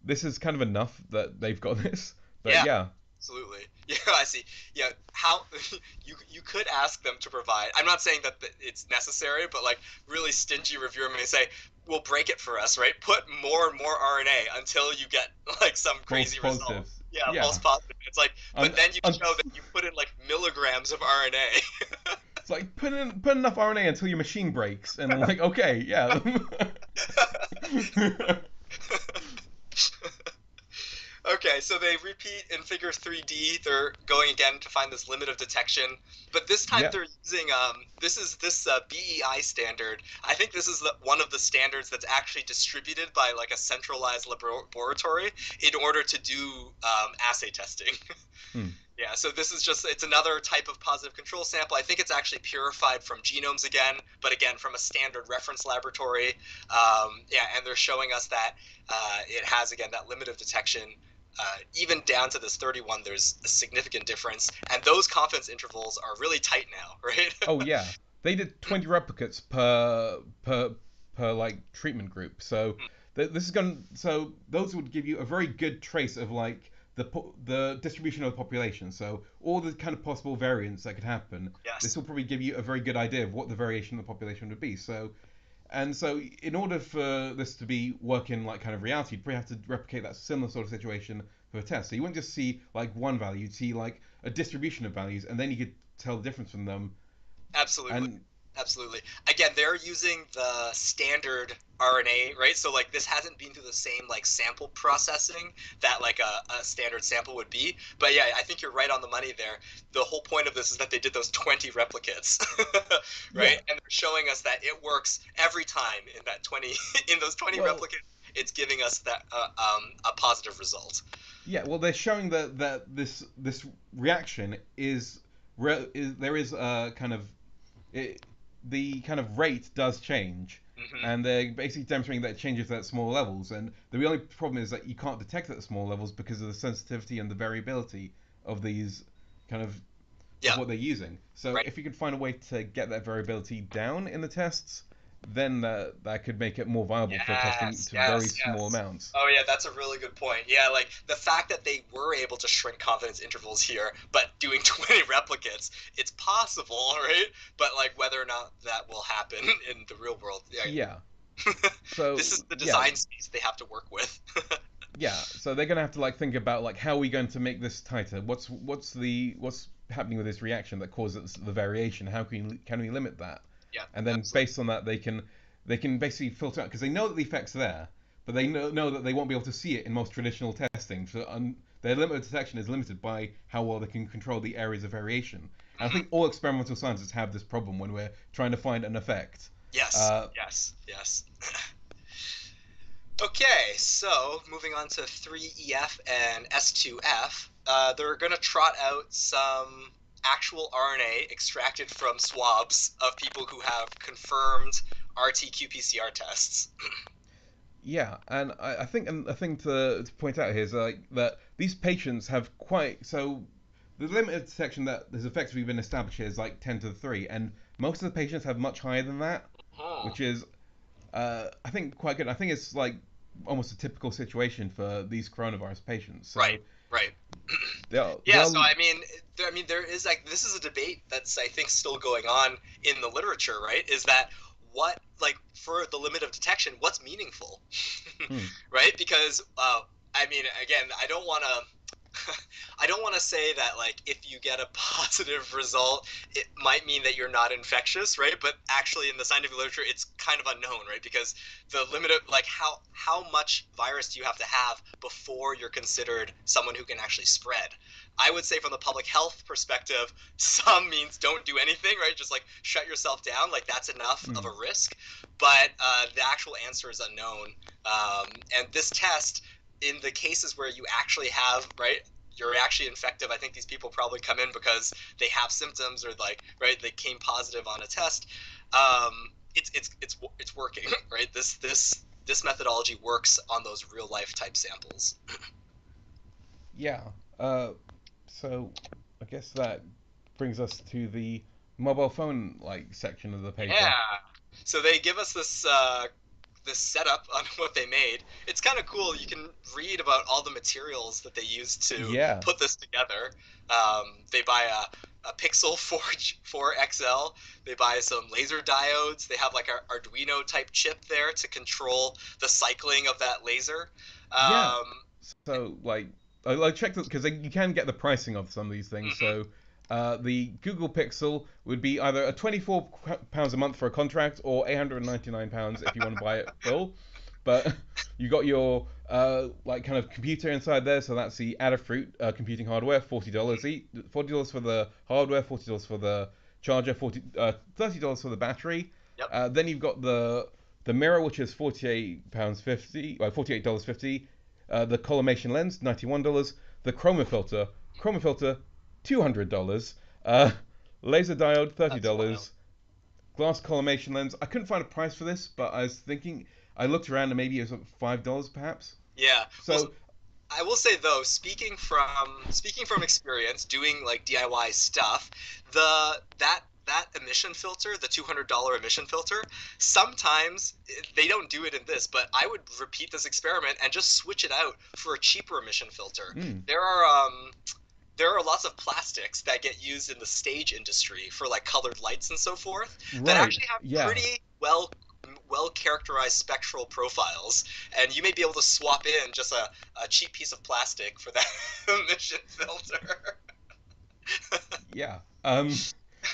this is kind of enough that they've got this. But Yeah. yeah, Absolutely. Yeah, I see. Yeah, how you could ask them to provide. I'm not saying that it's necessary, but like really stingy reviewer may say, "We'll break it for us, right? Put more and more RNA until you get like some false crazy result." positives. Yeah, false Yeah, positive. It's like, un, but then you un, show that you put in like milligrams of RNA. it's like put enough RNA until your machine breaks, and like okay, yeah. Okay, so they repeat in figure 3D. They're going again to find this limit of detection, but this time Yeah. they're using this BEI standard. I think this is one of the standards that's actually distributed by like a centralized laboratory in order to do assay testing. Hmm. Yeah, so this is just it's another type of positive control sample. I think it's actually purified from genomes again, but again from a standard reference laboratory. Yeah, and they're showing us that it has again that limit of detection. Even down to this 31, there's a significant difference, and those confidence intervals are really tight now, right? Oh yeah, they did 20 replicates per like treatment group. So this is going so those would give you a very good trace of like the distribution of the population. So all the kind of possible variants that could happen. This Yes, will probably give you a very good idea of what the variation of the population would be. So in order for this to be working like kind of reality, you'd probably have to replicate that similar sort of situation for a test. So you wouldn't just see like one value, you'd see like a distribution of values, and then you could tell the difference from them. absolutely. And Absolutely. Again, they're using the standard RNA, right? So like this hasn't been through the same like sample processing that like a standard sample would be. But yeah, I think you're right on the money there. The whole point of this is that they did those 20 replicates, right? yeah, And they're showing us that it works every time in that 20 in those 20 well, replicates. It's giving us that a positive result. yeah, well, they're showing that this reaction is there is a kind of it, the kind of rate does change, Hmm. and they're basically demonstrating that it changes at small levels. And the only problem is that you can't detect it at small levels because of the sensitivity and the variability of these kind of Yeah, what they're using. So right. if you could find a way to get that variability down in the tests, then that could make it more viable for testing Yes, to very yes, small yes. amounts. Oh yeah, that's a really good point. Yeah, like the fact that they were able to shrink confidence intervals here, but doing 20 replicates, it's possible, right? But like whether or not that will happen in the real world, yeah. Yeah. This So is the yeah, design space they have to work with. yeah. So they're gonna have to like think about like how are we going to make this tighter? What's happening with this reaction that causes the variation? How can we limit that? Yeah, And then absolutely. based on that, they can basically filter out because they know that the effect's there, but they know that they won't be able to see it in most traditional testing. So their limit of detection is limited by how well they can control the areas of variation. And I Hmm. think all experimental scientists have this problem when we're trying to find an effect. Yes, Uh, yes, yes. Okay, so moving on to 3EF and S2F, they're going to trot out some actual RNA extracted from swabs of people who have confirmed RT-qPCR tests. Yeah, and I think a thing to point out here is like that these patients have quite so the limit of detection that has effectively been established here is like 10 to the 3, and most of the patients have much higher than that, Hmm. which is I think quite good. I think it's like almost a typical situation for these coronavirus patients. Right, So right. Yeah, so they'll I mean, there is like this is a debate that's I think still going on in the literature, right? Is that what like for the limit of detection, what's meaningful, hmm, right? Because I mean, again, I don't want to I don't want to say that like if you get a positive result, it might mean that you're not infectious, right? But actually, in the scientific literature, it's kind of unknown, right? Because the limit of like how much virus do you have to have before you're considered someone who can actually spread? I would say from the public health perspective, some means don't do anything, right? Just like shut yourself down, like that's enough of Mm. a risk. But the actual answer is unknown. And this test, in the cases where you actually have, right, you're actually infective. I think these people probably come in because they have symptoms or like right they came positive on a test. It's working right. This methodology works on those real life type samples. Yeah. Uh, so I guess that brings us to the mobile phone like section of the paper. Yeah. So they give us this setup on what they made. It's kind of cool. You can read about all the materials that they used to Yeah. put this together. They buy a Pixel 4 XL. They buy some laser diodes. They have like an Arduino type chip there to control the cycling of that laser. Yeah. Um, So like I checked it because you can get the pricing of some of these things. mhm. So the Google Pixel would be either a £24 a month for a contract or £899 if you want to buy it full. But you got your like kind of computer inside there, so that's the Adafruit computing hardware, $40 each, $40 for the hardware, $40 for the charger, $30 for the battery. Yep. Then you've got the mirror, which is £48.50, like $48.50. The collimation lens, $91. The chroma filter, $200. Uh, laser diode, That's wild. $30. Glass collimation lens. I couldn't find a price for this, but I was thinking, I looked around and maybe it was $5 perhaps. Yeah. Well, So, I will say though, speaking from experience, doing like DIY stuff, that emission filter, the $200 emission filter, sometimes they don't do it in this, but I would repeat this experiment and just switch it out for a cheaper emission filter. mm, There are um, there are lots of plastics that get used in the stage industry for like colored lights and so forth that right, actually have yeah. pretty well characterized spectral profiles, and you may be able to swap in just a cheap piece of plastic for that emission filter. Yeah.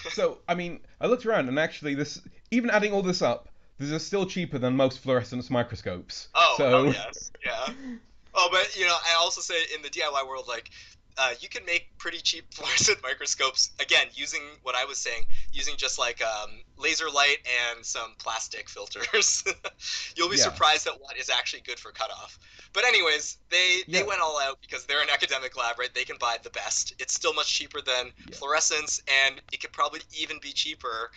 So, I mean, I looked around and actually even adding all this up, this is still cheaper than most fluorescence microscopes. Oh hell So, yes, yeah. Oh, but I also say in the DIY world, like you can make pretty cheap fluorescent microscopes again using what I was saying, using just like laser light and some plastic filters. You'll be yeah. surprised at what is actually good for cutoff. But anyways, they Yeah. went all out because they're an academic lab, right? They can buy the best. It's still much cheaper than Yeah. fluorescence, and it could probably even be cheaper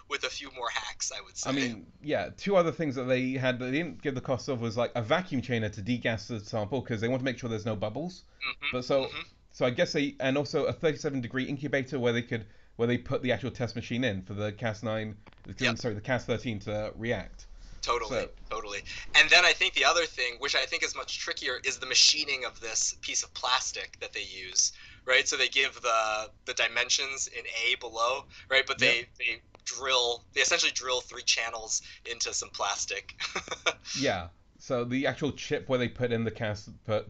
with a few more hacks, I would I say. mean, yeah, two other things that they had that they didn't give the cost of was like a vacuum chainer to degas the sample because they want to make sure there's no bubbles. Hmm. But so Hmm. so I guess and also a 37-degree incubator where they put the actual test machine in for the Cas9, Yep. sorry, the Cas13 to react. Totally, So totally. And then I think the other thing, which I think is much trickier, is the machining of this piece of plastic that they use, right? So they give the dimensions in A below, right? But yep, they essentially drill 3 channels into some plastic. yeah. So the actual chip where they put in the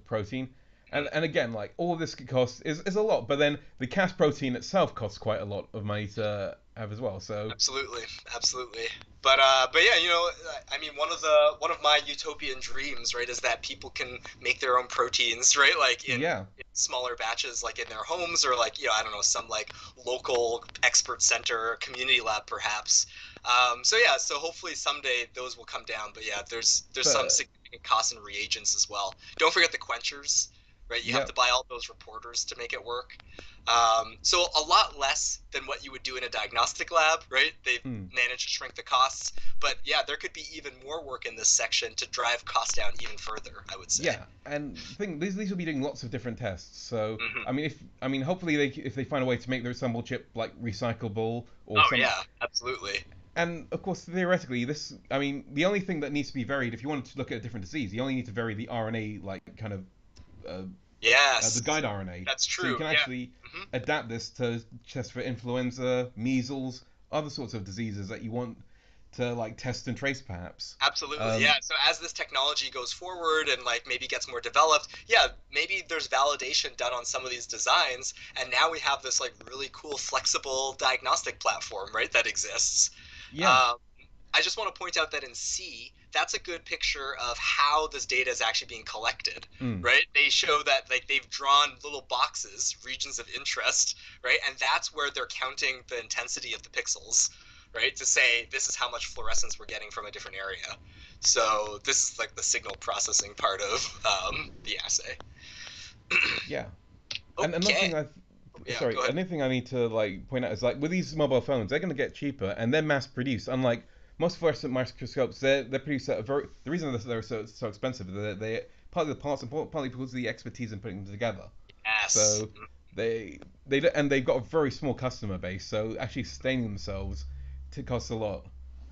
protein, and again, like all of this costs is a lot, but then the Cas protein itself costs quite a lot of money to have as well. So Absolutely, absolutely. But yeah, I mean, one of my utopian dreams, right, is that people can make their own proteins, right, like yeah, in smaller batches, like in their homes, or like I don't know, some like local expert center, community lab, perhaps. So yeah, so hopefully someday those will come down. But yeah, there's some but significant costs in reagents as well. Don't forget the quenchers, right? You have to yep. buy all those reporters to make it work. So a lot less than what you would do in a diagnostic lab, right? They've Hmm. managed to shrink the costs, but yeah, there could be even more work in this section to drive costs down even further, I would say. Yeah, and the thing these will be doing lots of different tests. So Hmm. I mean hopefully if they find a way to make the assembled chip like recyclable or Oh some, yeah, absolutely. and of course theoretically this I mean the only thing that needs to be varied if you want to look at a different disease, you only need to vary the RNA like kind of uh, the Yes, guide RNA. that's So you true. can Yeah. actually Hmm. adapt this to test for influenza, measles, other sorts of diseases that you want. to like test and trace perhaps. Absolutely, Um, yeah. So as this technology goes forward and like maybe gets more developed, yeah, maybe there's validation done on some of these designs, and now we have this like really cool flexible diagnostic platform, right, that exists. yeah. Um, I just want to point out that in C, that's a good picture of how this data is actually being collected, Mm, right? They show that like they've drawn little boxes, regions of interest, right? And that's where they're counting the intensity of the pixels, right? To say this is how much fluorescence we're getting from a different area. So this is like the signal processing part of the assay. yeah. And another Okay. thing Yeah, sorry, go ahead. another thing I need to like point out is like with these mobile phones, they're gonna get cheaper and they're mass produced. Unlike most fluorescent microscopes, they're produced at a very. The reason they're so expensive is that they partly the parts and partly because of the expertise in putting them together. Yes. So and they've got a very small customer base, so actually sustaining themselves costs a lot.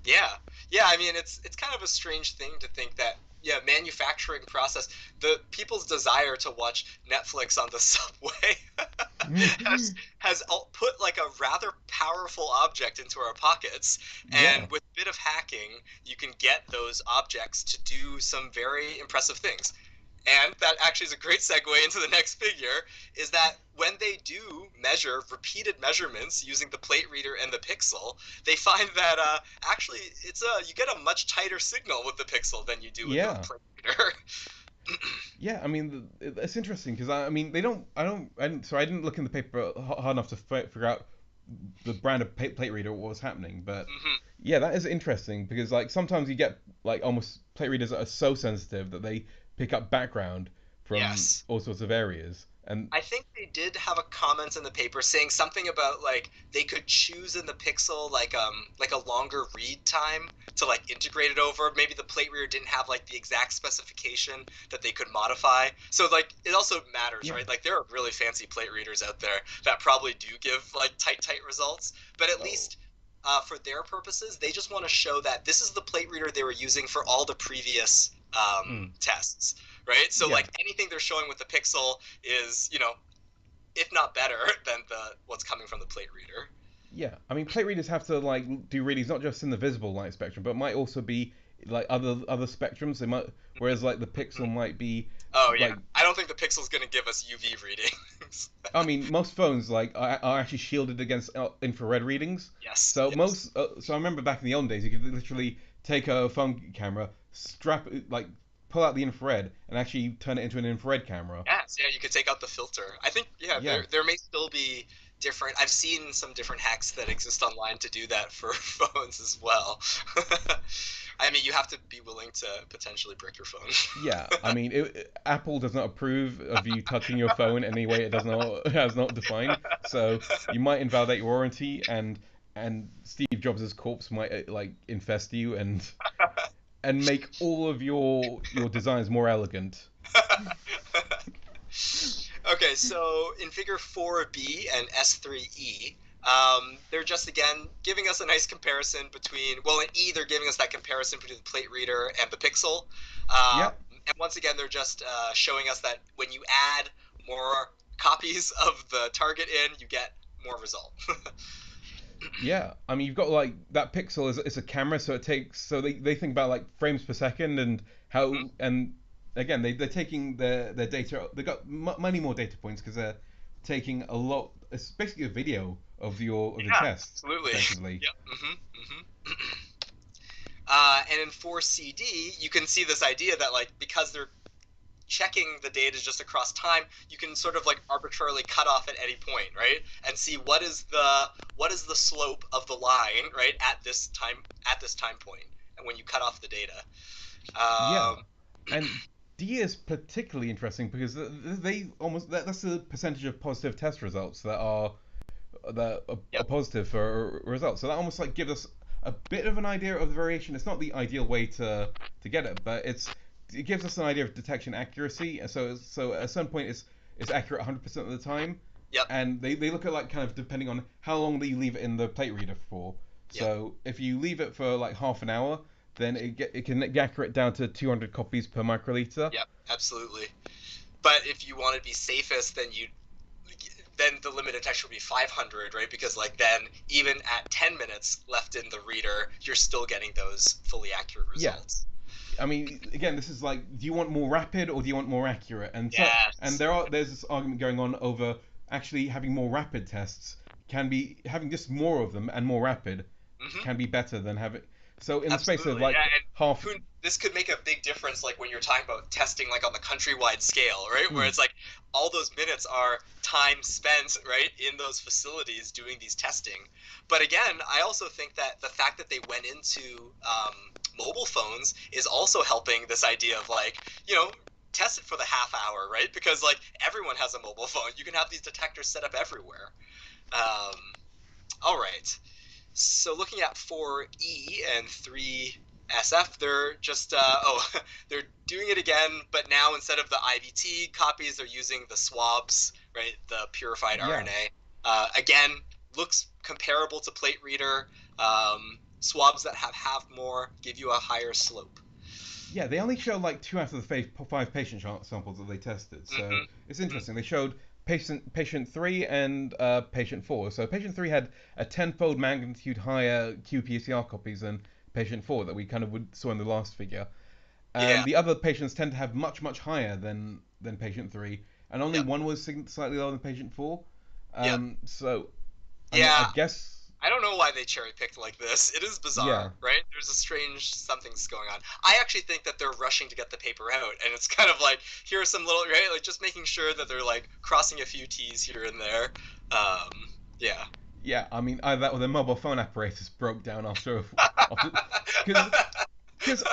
Yeah, yeah. I mean, it's kind of a strange thing to think that yeah, manufacturing process, the people's desire to watch Netflix on the subway has put like a rather powerful object into our pockets, Yeah, and with a bit of hacking, you can get those objects to do some very impressive things. And that actually is a great segue into the next figure, is that when they do measure repeated measurements using the plate reader and the pixel, they find that actually you get a much tighter signal with the pixel than you do with the yeah. plate reader. Yeah, I mean, it's interesting because I mean, they don't, I didn't, so I didn't look in the paper hard enough to figure out the brand of plate reader what was happening. But Hmm. yeah, that is interesting because like sometimes you get like almost plate readers that are so sensitive that they pick up background from Yes. all sorts of areas. And I think they did have a comment in the paper saying something about like they could choose in the pixel like a longer read time to like integrate it over. Maybe the plate reader didn't have like the exact specification that they could modify. So like it also matters, yeah, right? Like there are really fancy plate readers out there that probably do give like tight results, but at oh, least for their purposes, they just want to show that this is the plate reader they were using for all the previous mm, tests, right? So yeah, like anything they're showing with the pixel is, if not better than the what's coming from the plate reader. yeah. I mean, plate readers have to like do readings not just in the visible light spectrum, but might also be like other spectrums. They might, whereas like the pixel might be Oh yeah, like I don't think the pixel's gonna give us UV readings. I mean, most phones like are actually shielded against infrared readings. Yes, So yes, so I remember back in the olden days, you could literally take a phone camera, strap it, like pull out the infrared, and actually turn it into an infrared camera. yes, yeah. You could take out the filter. I think yeah, Yeah, there may still be different. I've seen some different hacks that exist online to do that for phones as well. I mean, you have to be willing to potentially brick your phone. yeah. I mean, Apple does not approve of you touching your phone any way it does not has not defined. So you might invalidate your warranty, and Steve Jobs' corpse might like infest you and make all of your designs more elegant. Okay, so in figure 4B and S3E, they're just again giving us a nice comparison between, well, in E, they're giving us that comparison between the plate reader and the pixel. Yeah, And once again, they're just showing us that when you add more copies of the target in, you get more result. yeah. I mean, you've got like that pixel is a camera, so it takes so they think about like frames per second and Mhm. how and again they're taking their data. They've got many more data points because they're taking a lot. It's basically a video of the Yeah, test absolutely. effectively. Yep. And in 4CD, you can see this idea that like because they're checking the data just across time, you can sort of like arbitrarily cut off at any point, right? And see what is the slope of the line, right, at this time point, and when you cut off the data. Yeah, Um, and D is particularly interesting because they almost that's the percentage of positive test results that are yep. positive for results. So that almost like gives us a bit of an idea of the variation. It's not the ideal way to get it, but it gives us an idea of detection accuracy. So at some point it's accurate 100% of the time, Yep. and they look at like kind of depending on how long you leave it in the plate reader for. Yep. So if you leave it for like half an hour, then it can get accurate down to 200 copies per microliter. Yep. Absolutely. But if you want to be safest, then then the limit detection would be 500, right? Because like then even at 10 minutes left in the reader, you're still getting those fully accurate Yeah. results. I mean, again, this is like, do you want more rapid or do you want more accurate? And Yes. there's this argument going on over actually having more rapid tests can be having just more of them and more rapid Hmm. can be better than having. So in the space of Absolutely, like yeah, and half. this could make a big difference, like when you're talking about testing, like on the countrywide scale, right? Where Mm, it's like all those minutes are time spent, right, in those facilities doing these testing. But again, I also think that the fact that they went into mobile phones is also helping this idea of like, test it for the half hour, right? Because like everyone has a mobile phone, you can have these detectors set up everywhere. Um, all right. So looking at 4E and 3SF, they're just they're doing it again, but now instead of the IVT copies, they're using the swabs, right? The purified yeah. RNA. Again, looks comparable to plate reader. Swabs that have more give you a higher slope. Yeah, they only showed like two out of the five patient samples that they tested. So Hmm. it's Hmm. interesting. They showed patient three and patient four. So patient three had a tenfold magnitude higher qPCR copies than patient four that we kind of saw in the last figure. Yeah. And the other patients tend to have much higher than patient three, and only Yep. one was slightly lower than patient four. Yep. So I mean, I Yeah. guess I don't know why they cherry picked like this. It is yeah. bizarre, right? There's a strange something's going on. I actually think that they're rushing to get the paper out, and it's kind of like here are some little right, like just making sure that they're like crossing a few T's here and there. Yeah. Yeah, I mean, either that or the mobile phone apparatus broke down after, because because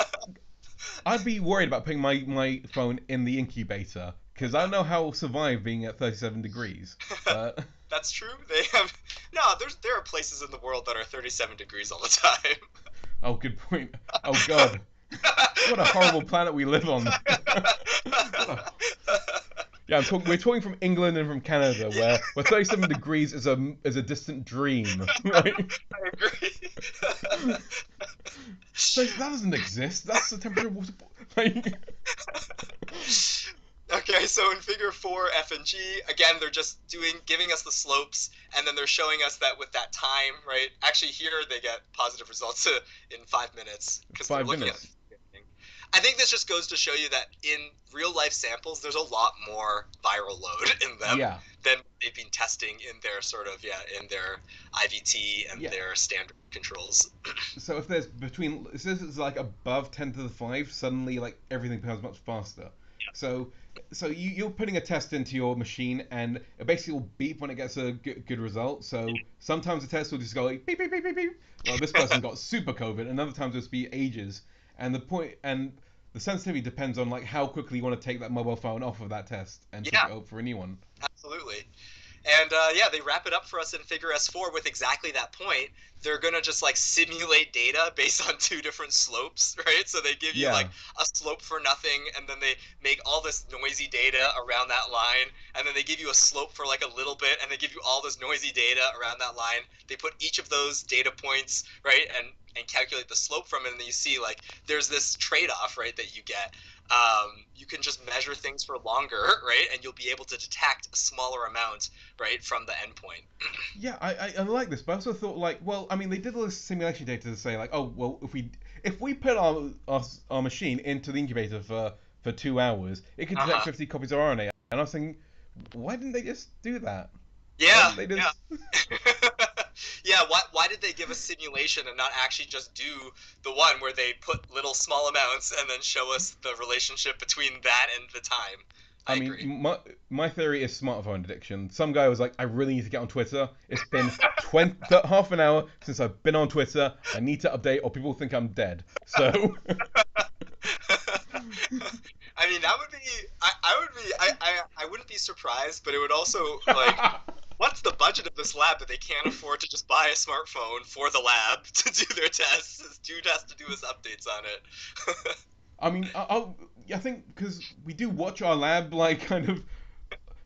I'd be worried about putting my phone in the incubator because I don't know how it'll survive being at 37 degrees. But That's true. They have no. There are places in the world that are 37 degrees all the time. oh, good point. Oh God, what a horrible planet we live on. What a yeah, we're talking from England and from Canada, Yeah, where 37 degrees is a distant dream, right? I agree. So that doesn't exist. That's the temperature of water. Like, Okay, so in figure 4, F and G, again, they're just giving us the slopes, and then they're showing us that with that time, right? Actually, here they get positive results in 5 minutes because they're five looking at. minutes. I think this just goes to show you that in real life samples, there's a lot more viral load in them Yeah, than they've been testing in their sort of, in their IVT and yeah. their standard controls. So if there's between, this is like above 10 to the 5, suddenly like everything becomes much faster. So you're putting a test into your machine and it basically will beep when it gets a good result. So sometimes the test will just go like beep beep beep beep beep. Well, this person got super COVID, and other times it'll just be ages. And the sensitivity depends on like how quickly you want to take that mobile phone off of that test and switch Yeah, it over for a new one. absolutely. And yeah, they wrap it up for us in figure S4 with exactly that point. They're gonna just like simulate data based on two different slopes, right? So they give you like Yeah. a slope for nothing, and then they make all this noisy data around that line, and then they give you a slope for like a little bit, and they give you all this noisy data around that line. They put each of those data points, right, and calculate the slope from it, and then you see like there's this trade-off, right, that you get. You can just measure things for longer, right, and you'll be able to detect a smaller amount, right, from the endpoint. Yeah, I like this, but I also thought like, well, I mean, they did all this simulation data to say like, oh, well, if we put our machine into the incubator for 2 hours, it could detect Uh-huh. 50 copies of RNA. And I was thinking, why didn't they just do that? Why Yeah, didn't they yeah. just? Yeah, why did they give a simulation and not actually just do the one where they put little small amounts and then show us the relationship between that and the time? I I mean, agree. my theory is smartphone addiction. Some guy was like, I really need to get on Twitter. It's been half an hour since I've been on Twitter. I need to update, or people think I'm dead. So, I mean, that would be I would be I wouldn't be surprised, but it would also like what's the budget of this lab that they can't afford to just buy a smartphone for the lab to do their tests? His dude has to do his updates on it. I mean, I think because we do watch our lab like kind of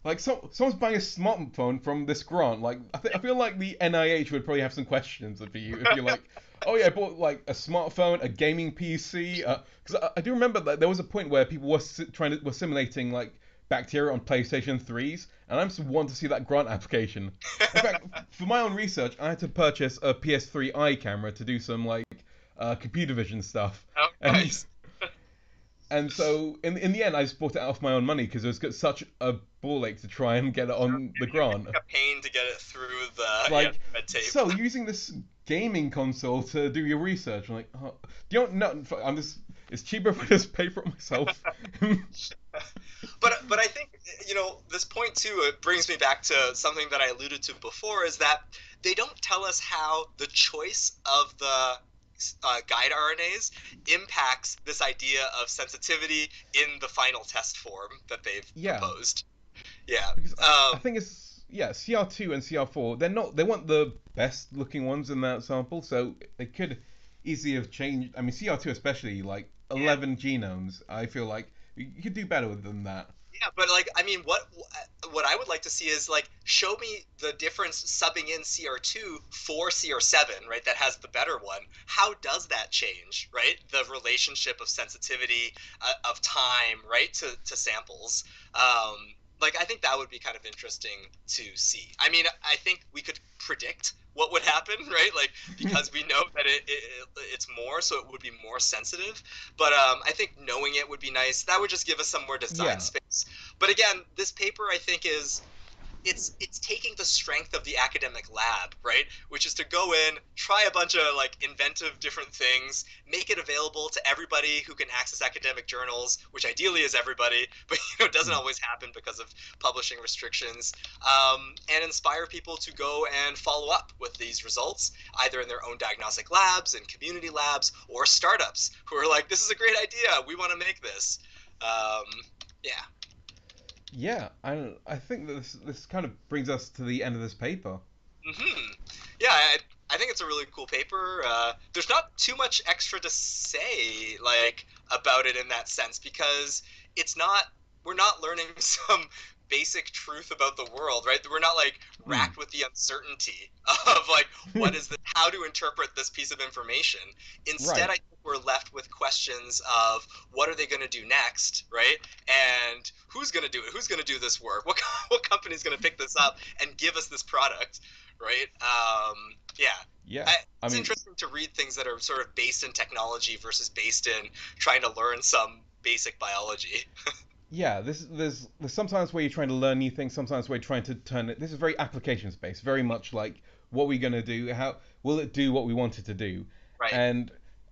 like someone's buying a smartphone from this grant. Like I feel like the NIH would probably have some questions for you if you're like, oh yeah, I bought like a smartphone, a gaming PC. Because I do remember that there was a point where people were were simulating like bacteria on PlayStation 3s, and I'm just want to see that grant application. In fact, for my own research, I had to purchase a PS3i camera to do some like computer vision stuff, Oh, and nice. so in the end, I just bought it out of my own money because it was got such a ball ache to try and get it on the It'd be grant. like a pain to get it through the It's like, red tape. so using this gaming console to do your research, I'm like, oh, do you know? I'm just. It's cheaper if I just pay for it myself. But I think this point too. It brings me back to something that I alluded to before, is that they don't tell us how the choice of the guide RNAs impacts this idea of sensitivity in the final test form that they've Yeah, proposed. Yeah. because I think it's CR2 and CR4. They're not. They want the best looking ones in that sample, so they could easily have changed. I mean, CR2 especially, like Yeah. 11 genomes. I feel like you could do better than that. Yeah, but like, I mean, what I would like to see is like, show me the difference subbing in CR2 for CR7, right? That has the better one. How does that change, right? The relationship of sensitivity, of time, right, to samples. Like, I think that would be kind of interesting to see. I mean, I think we could predict what would happen, right? Like, because we know that it's more, so it would be more sensitive. But I think knowing it would be nice. That would just give us some more design Yeah, space. But again, this paper I think is it's taking the strength of the academic lab, right? Which is to go in, try a bunch of like inventive different things, make it available to everybody who can access academic journals, which ideally is everybody, but it doesn't mm, always happen because of publishing restrictions, and inspire people to go and follow up with these results, either in their own diagnostic labs and community labs, or startups who are like, this is a great idea, we want to make this. Um, yeah. yeah. I think that this kind of brings us to the end of this paper. Yeah, I think it's a really cool paper. There's not too much extra to say like about it in that sense, because it's not we're not learning some basic truth about the world, right? We're not like Mm. racked with the uncertainty of like, what is the how to interpret this piece of information. Instead, I Right. think we're left with questions of what are they going to do next, right? And who's going to do it? Who's going to do this work? What company's going to pick this up and give us this product, right? Yeah, Yeah. I it's mean, interesting to read things that are sort of based in technology versus based in trying to learn some basic biology. yeah, there's sometimes where you're trying to learn new things, sometimes where you're trying to turn it. This is very applications based, very much like what we're gonna do, how will it do what we want it to do, Right.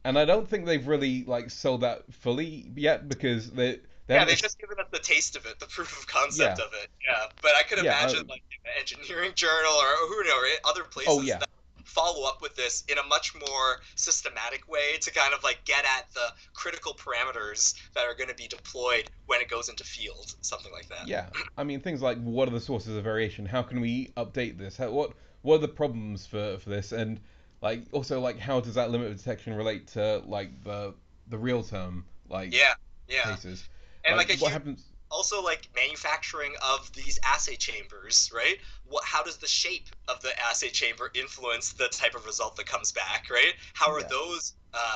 and I don't think they've really like sold that fully yet because they Yeah, haven't. they've just given us the taste of it, the proof of concept Yeah, of it. Yeah, but I could yeah. imagine like in an engineering journal or who knows, right? Other Oh places yeah, that follow up with this in a much more systematic way to kind of like get at the critical parameters that are going to be deployed when it goes into field, something like that. yeah. I mean things like what are the sources of variation? How can we update this? What are the problems for this? And like also like how does that limit of detection relate to like the real term like Yeah, yeah. cases? And Like like a what huge happens? also like manufacturing of these assay chambers, right? How does the shape of the assay chamber influence the type of result that comes back, right? How are Yeah, those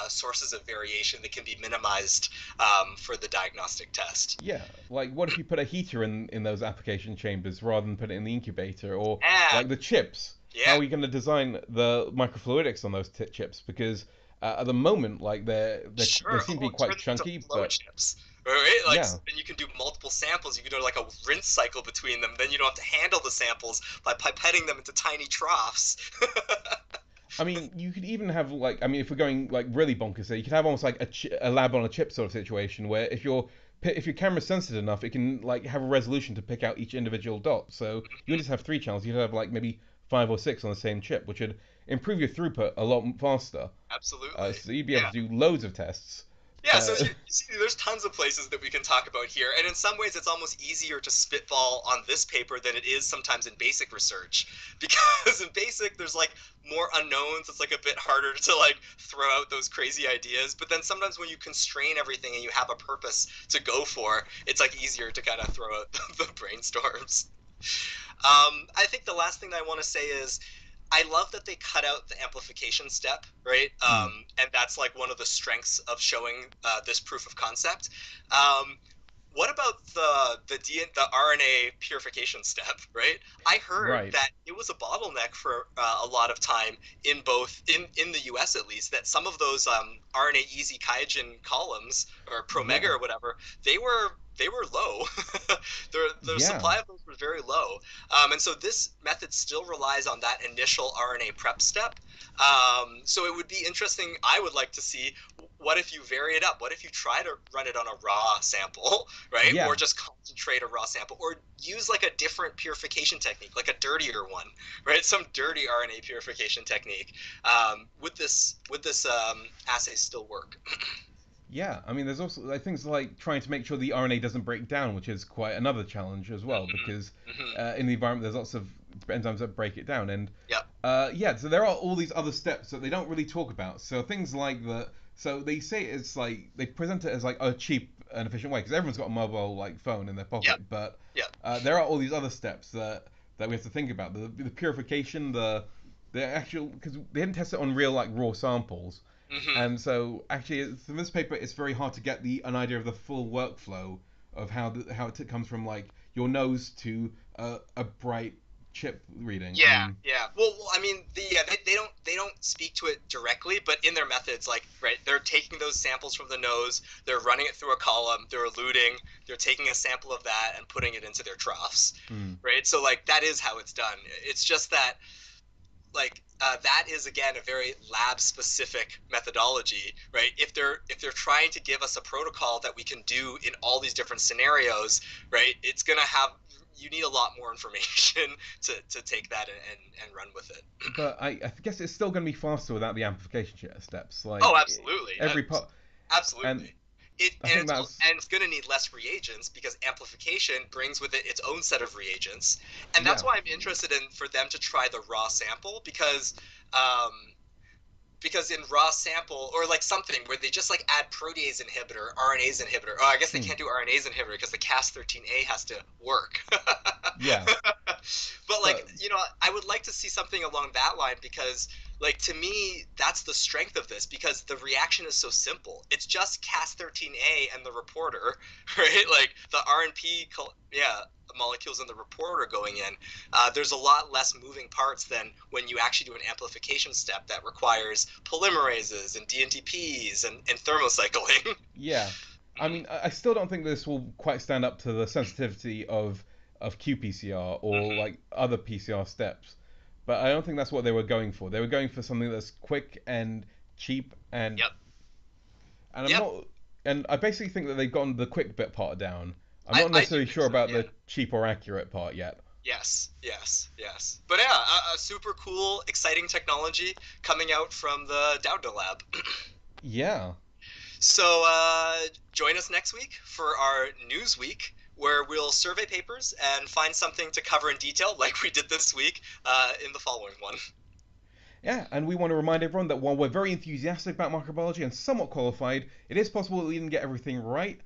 sources of variation that can be minimized for the diagnostic test? yeah. Like what if you put a heater in those application chambers rather than put it in the incubator? Or Yeah, like the chips. How yeah, are you going to design the microfluidics on those chips? Because at the moment, like they sure. seem to be Oh, quite turn them into chunky, flow but chips, right? Like, yeah. then you can do multiple samples. You can do like a rinse cycle between them. Then you don't have to handle the samples by pipetting them into tiny troughs. I mean, you could even have like, I mean, if we're going like really bonkers, there, you could have almost like a lab on a chip sort of situation where if your camera's sensitive enough, it can like have a resolution to pick out each individual dot. So you would just have three channels. You'd have like maybe five or six on the same chip, which would improve your throughput a lot faster. Absolutely. So you'd be able Yeah. to do loads of tests. Yeah, so Uh, you see, there's tons of places that we can talk about here, and in some ways, it's almost easier to spitball on this paper than it is sometimes in basic research, because in basic, there's like more unknowns. It's like a bit harder to like throw out those crazy ideas, but then sometimes when you constrain everything and you have a purpose to go for, it's like easier to kind of throw out the brainstorms. I think the last thing that I want to say is I love that they cut out the amplification step, right? mm, And that's like one of the strengths of showing this proof of concept. Um, what about the RNA purification step, right? I heard Right. that it was a bottleneck for a lot of time in both in the U.S. at least, that some of those RNA easy Kaigen columns or Promega Yeah. or whatever, they were low. The Yeah. supply of those was very low, and so this method still relies on that initial RNA prep step. So it would be interesting. I would like to see, what if you vary it up? What if you try to run it on a raw sample, right? Or Yeah. just concentrate a raw sample, or use like a different purification technique, like a dirtier one, right? Some dirty RNA purification technique. Would this assay still work? Yeah, I mean, there's also like things like trying to make sure the RNA doesn't break down, which is quite another challenge as well, because Hmm. in the environment there's lots of enzymes that break it down, and Yep. yeah, so there are all these other steps that they don't really talk about. So things like so they say it's like they present it as like a cheap and efficient way because everyone's got a mobile like phone in their Yep. pocket, but Yep. there are all these other steps that we have to think about. The purification, the actual because they didn't test it on real like raw samples. Hmm. And so, actually, for this paper, it's very hard to get an idea of the full workflow of how it comes from like your nose to a bright chip reading. I Yeah, mean, yeah. Well, I mean, they don't speak to it directly, but in their methods, like, right, they're taking those samples from the nose, they're running it through a column, they're eluting, they're taking a sample of that and putting it into their troughs, mm, right? So like that is how it's done. It's just that like that is again a very lab specific methodology, right? If they're trying to give us a protocol that we can do in all these different scenarios, right, it's gonna have, you need a lot more information to take that and run with it. but I guess it's still going to be faster without the amplification steps. Oh, Like absolutely. every part, and Absolutely. It I think that's and it's going to need less reagents because amplification brings with it its own set of reagents, and that's yeah, why I'm interested in for them to try the raw sample um, because in raw sample or like something where they just like add protease inhibitor, RNase inhibitor. Oh, I guess they mm, can't do RNase inhibitor because the Cas13a has to work. yeah, But like, but I would like to see something along that line because like to me that's the strength of this because the reaction is so simple. It's just Cas13a and the reporter, right? Like the RNP, yeah, molecules in the reporter going in. There's a lot less moving parts than when you actually do an amplification step that requires polymerases and DNTPs and thermocycling. yeah. I mean, I still don't think this will quite stand up to the sensitivity of qPCR or Hmm. like other PCR steps. But I don't think that's what they were going for. They were going for something that's quick and cheap Yep. and I'm Yep. not and I basically think that they've gotten the quick bit part down. I'm I, not I do necessarily think sure so. about Yeah. the cheap or accurate part yet. Yes, yes, yes. But yeah, a super cool, exciting technology coming out from the Dowda lab. Yeah. So join us next week for our news week, where we'll survey papers and find something to cover in detail, like we did this week in the following one. Yeah, and we want to remind everyone that while we're very enthusiastic about microbiology and somewhat qualified, it is possible that we didn't get everything right.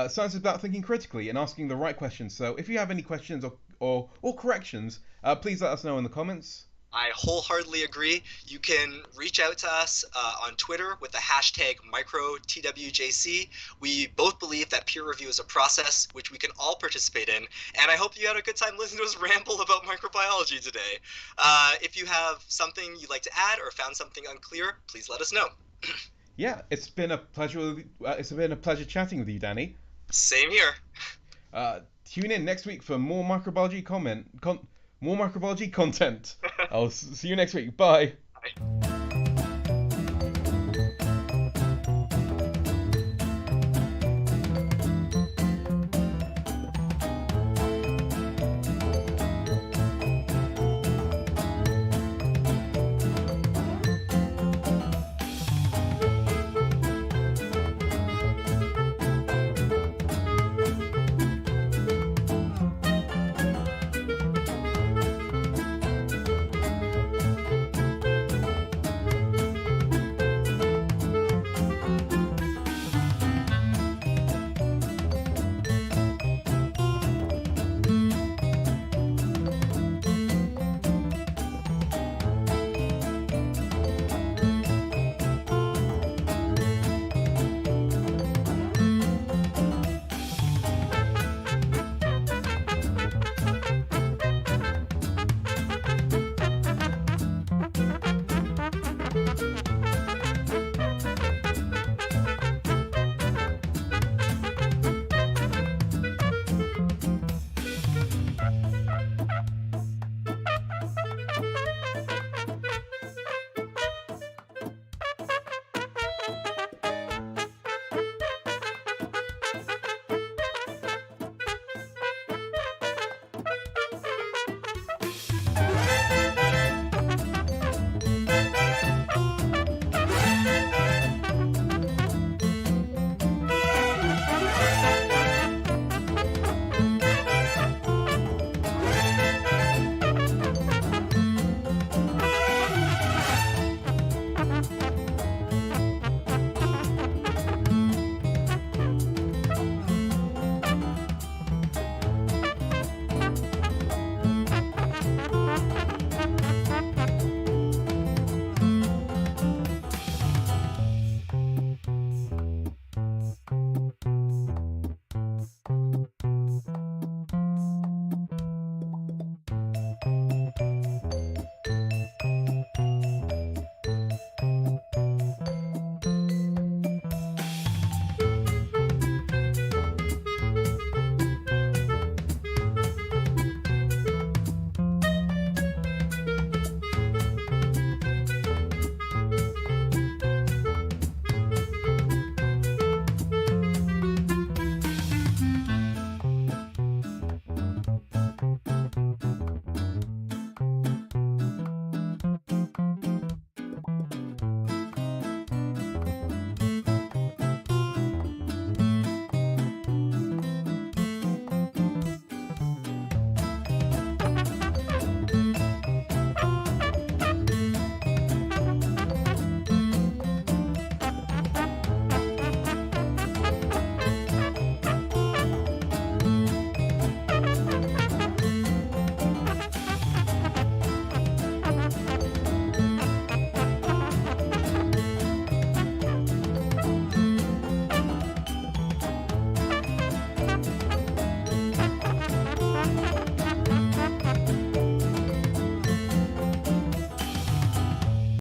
Science is about thinking critically and asking the right questions. So if you have any questions or corrections, please let us know in the comments. I wholeheartedly agree. You can reach out to us on Twitter with the hashtag #MicroTWJC. We both believe that peer review is a process which we can all participate in, and I hope you had a good time listening to us ramble about microbiology today. If you have something you'd like to add or found something unclear, please let us know. Yeah, it's been a pleasure. It's been a pleasure chatting with you, Danny. Same here. Tune in next week for more microbiology more microbiology content. I'll see you next week. Bye.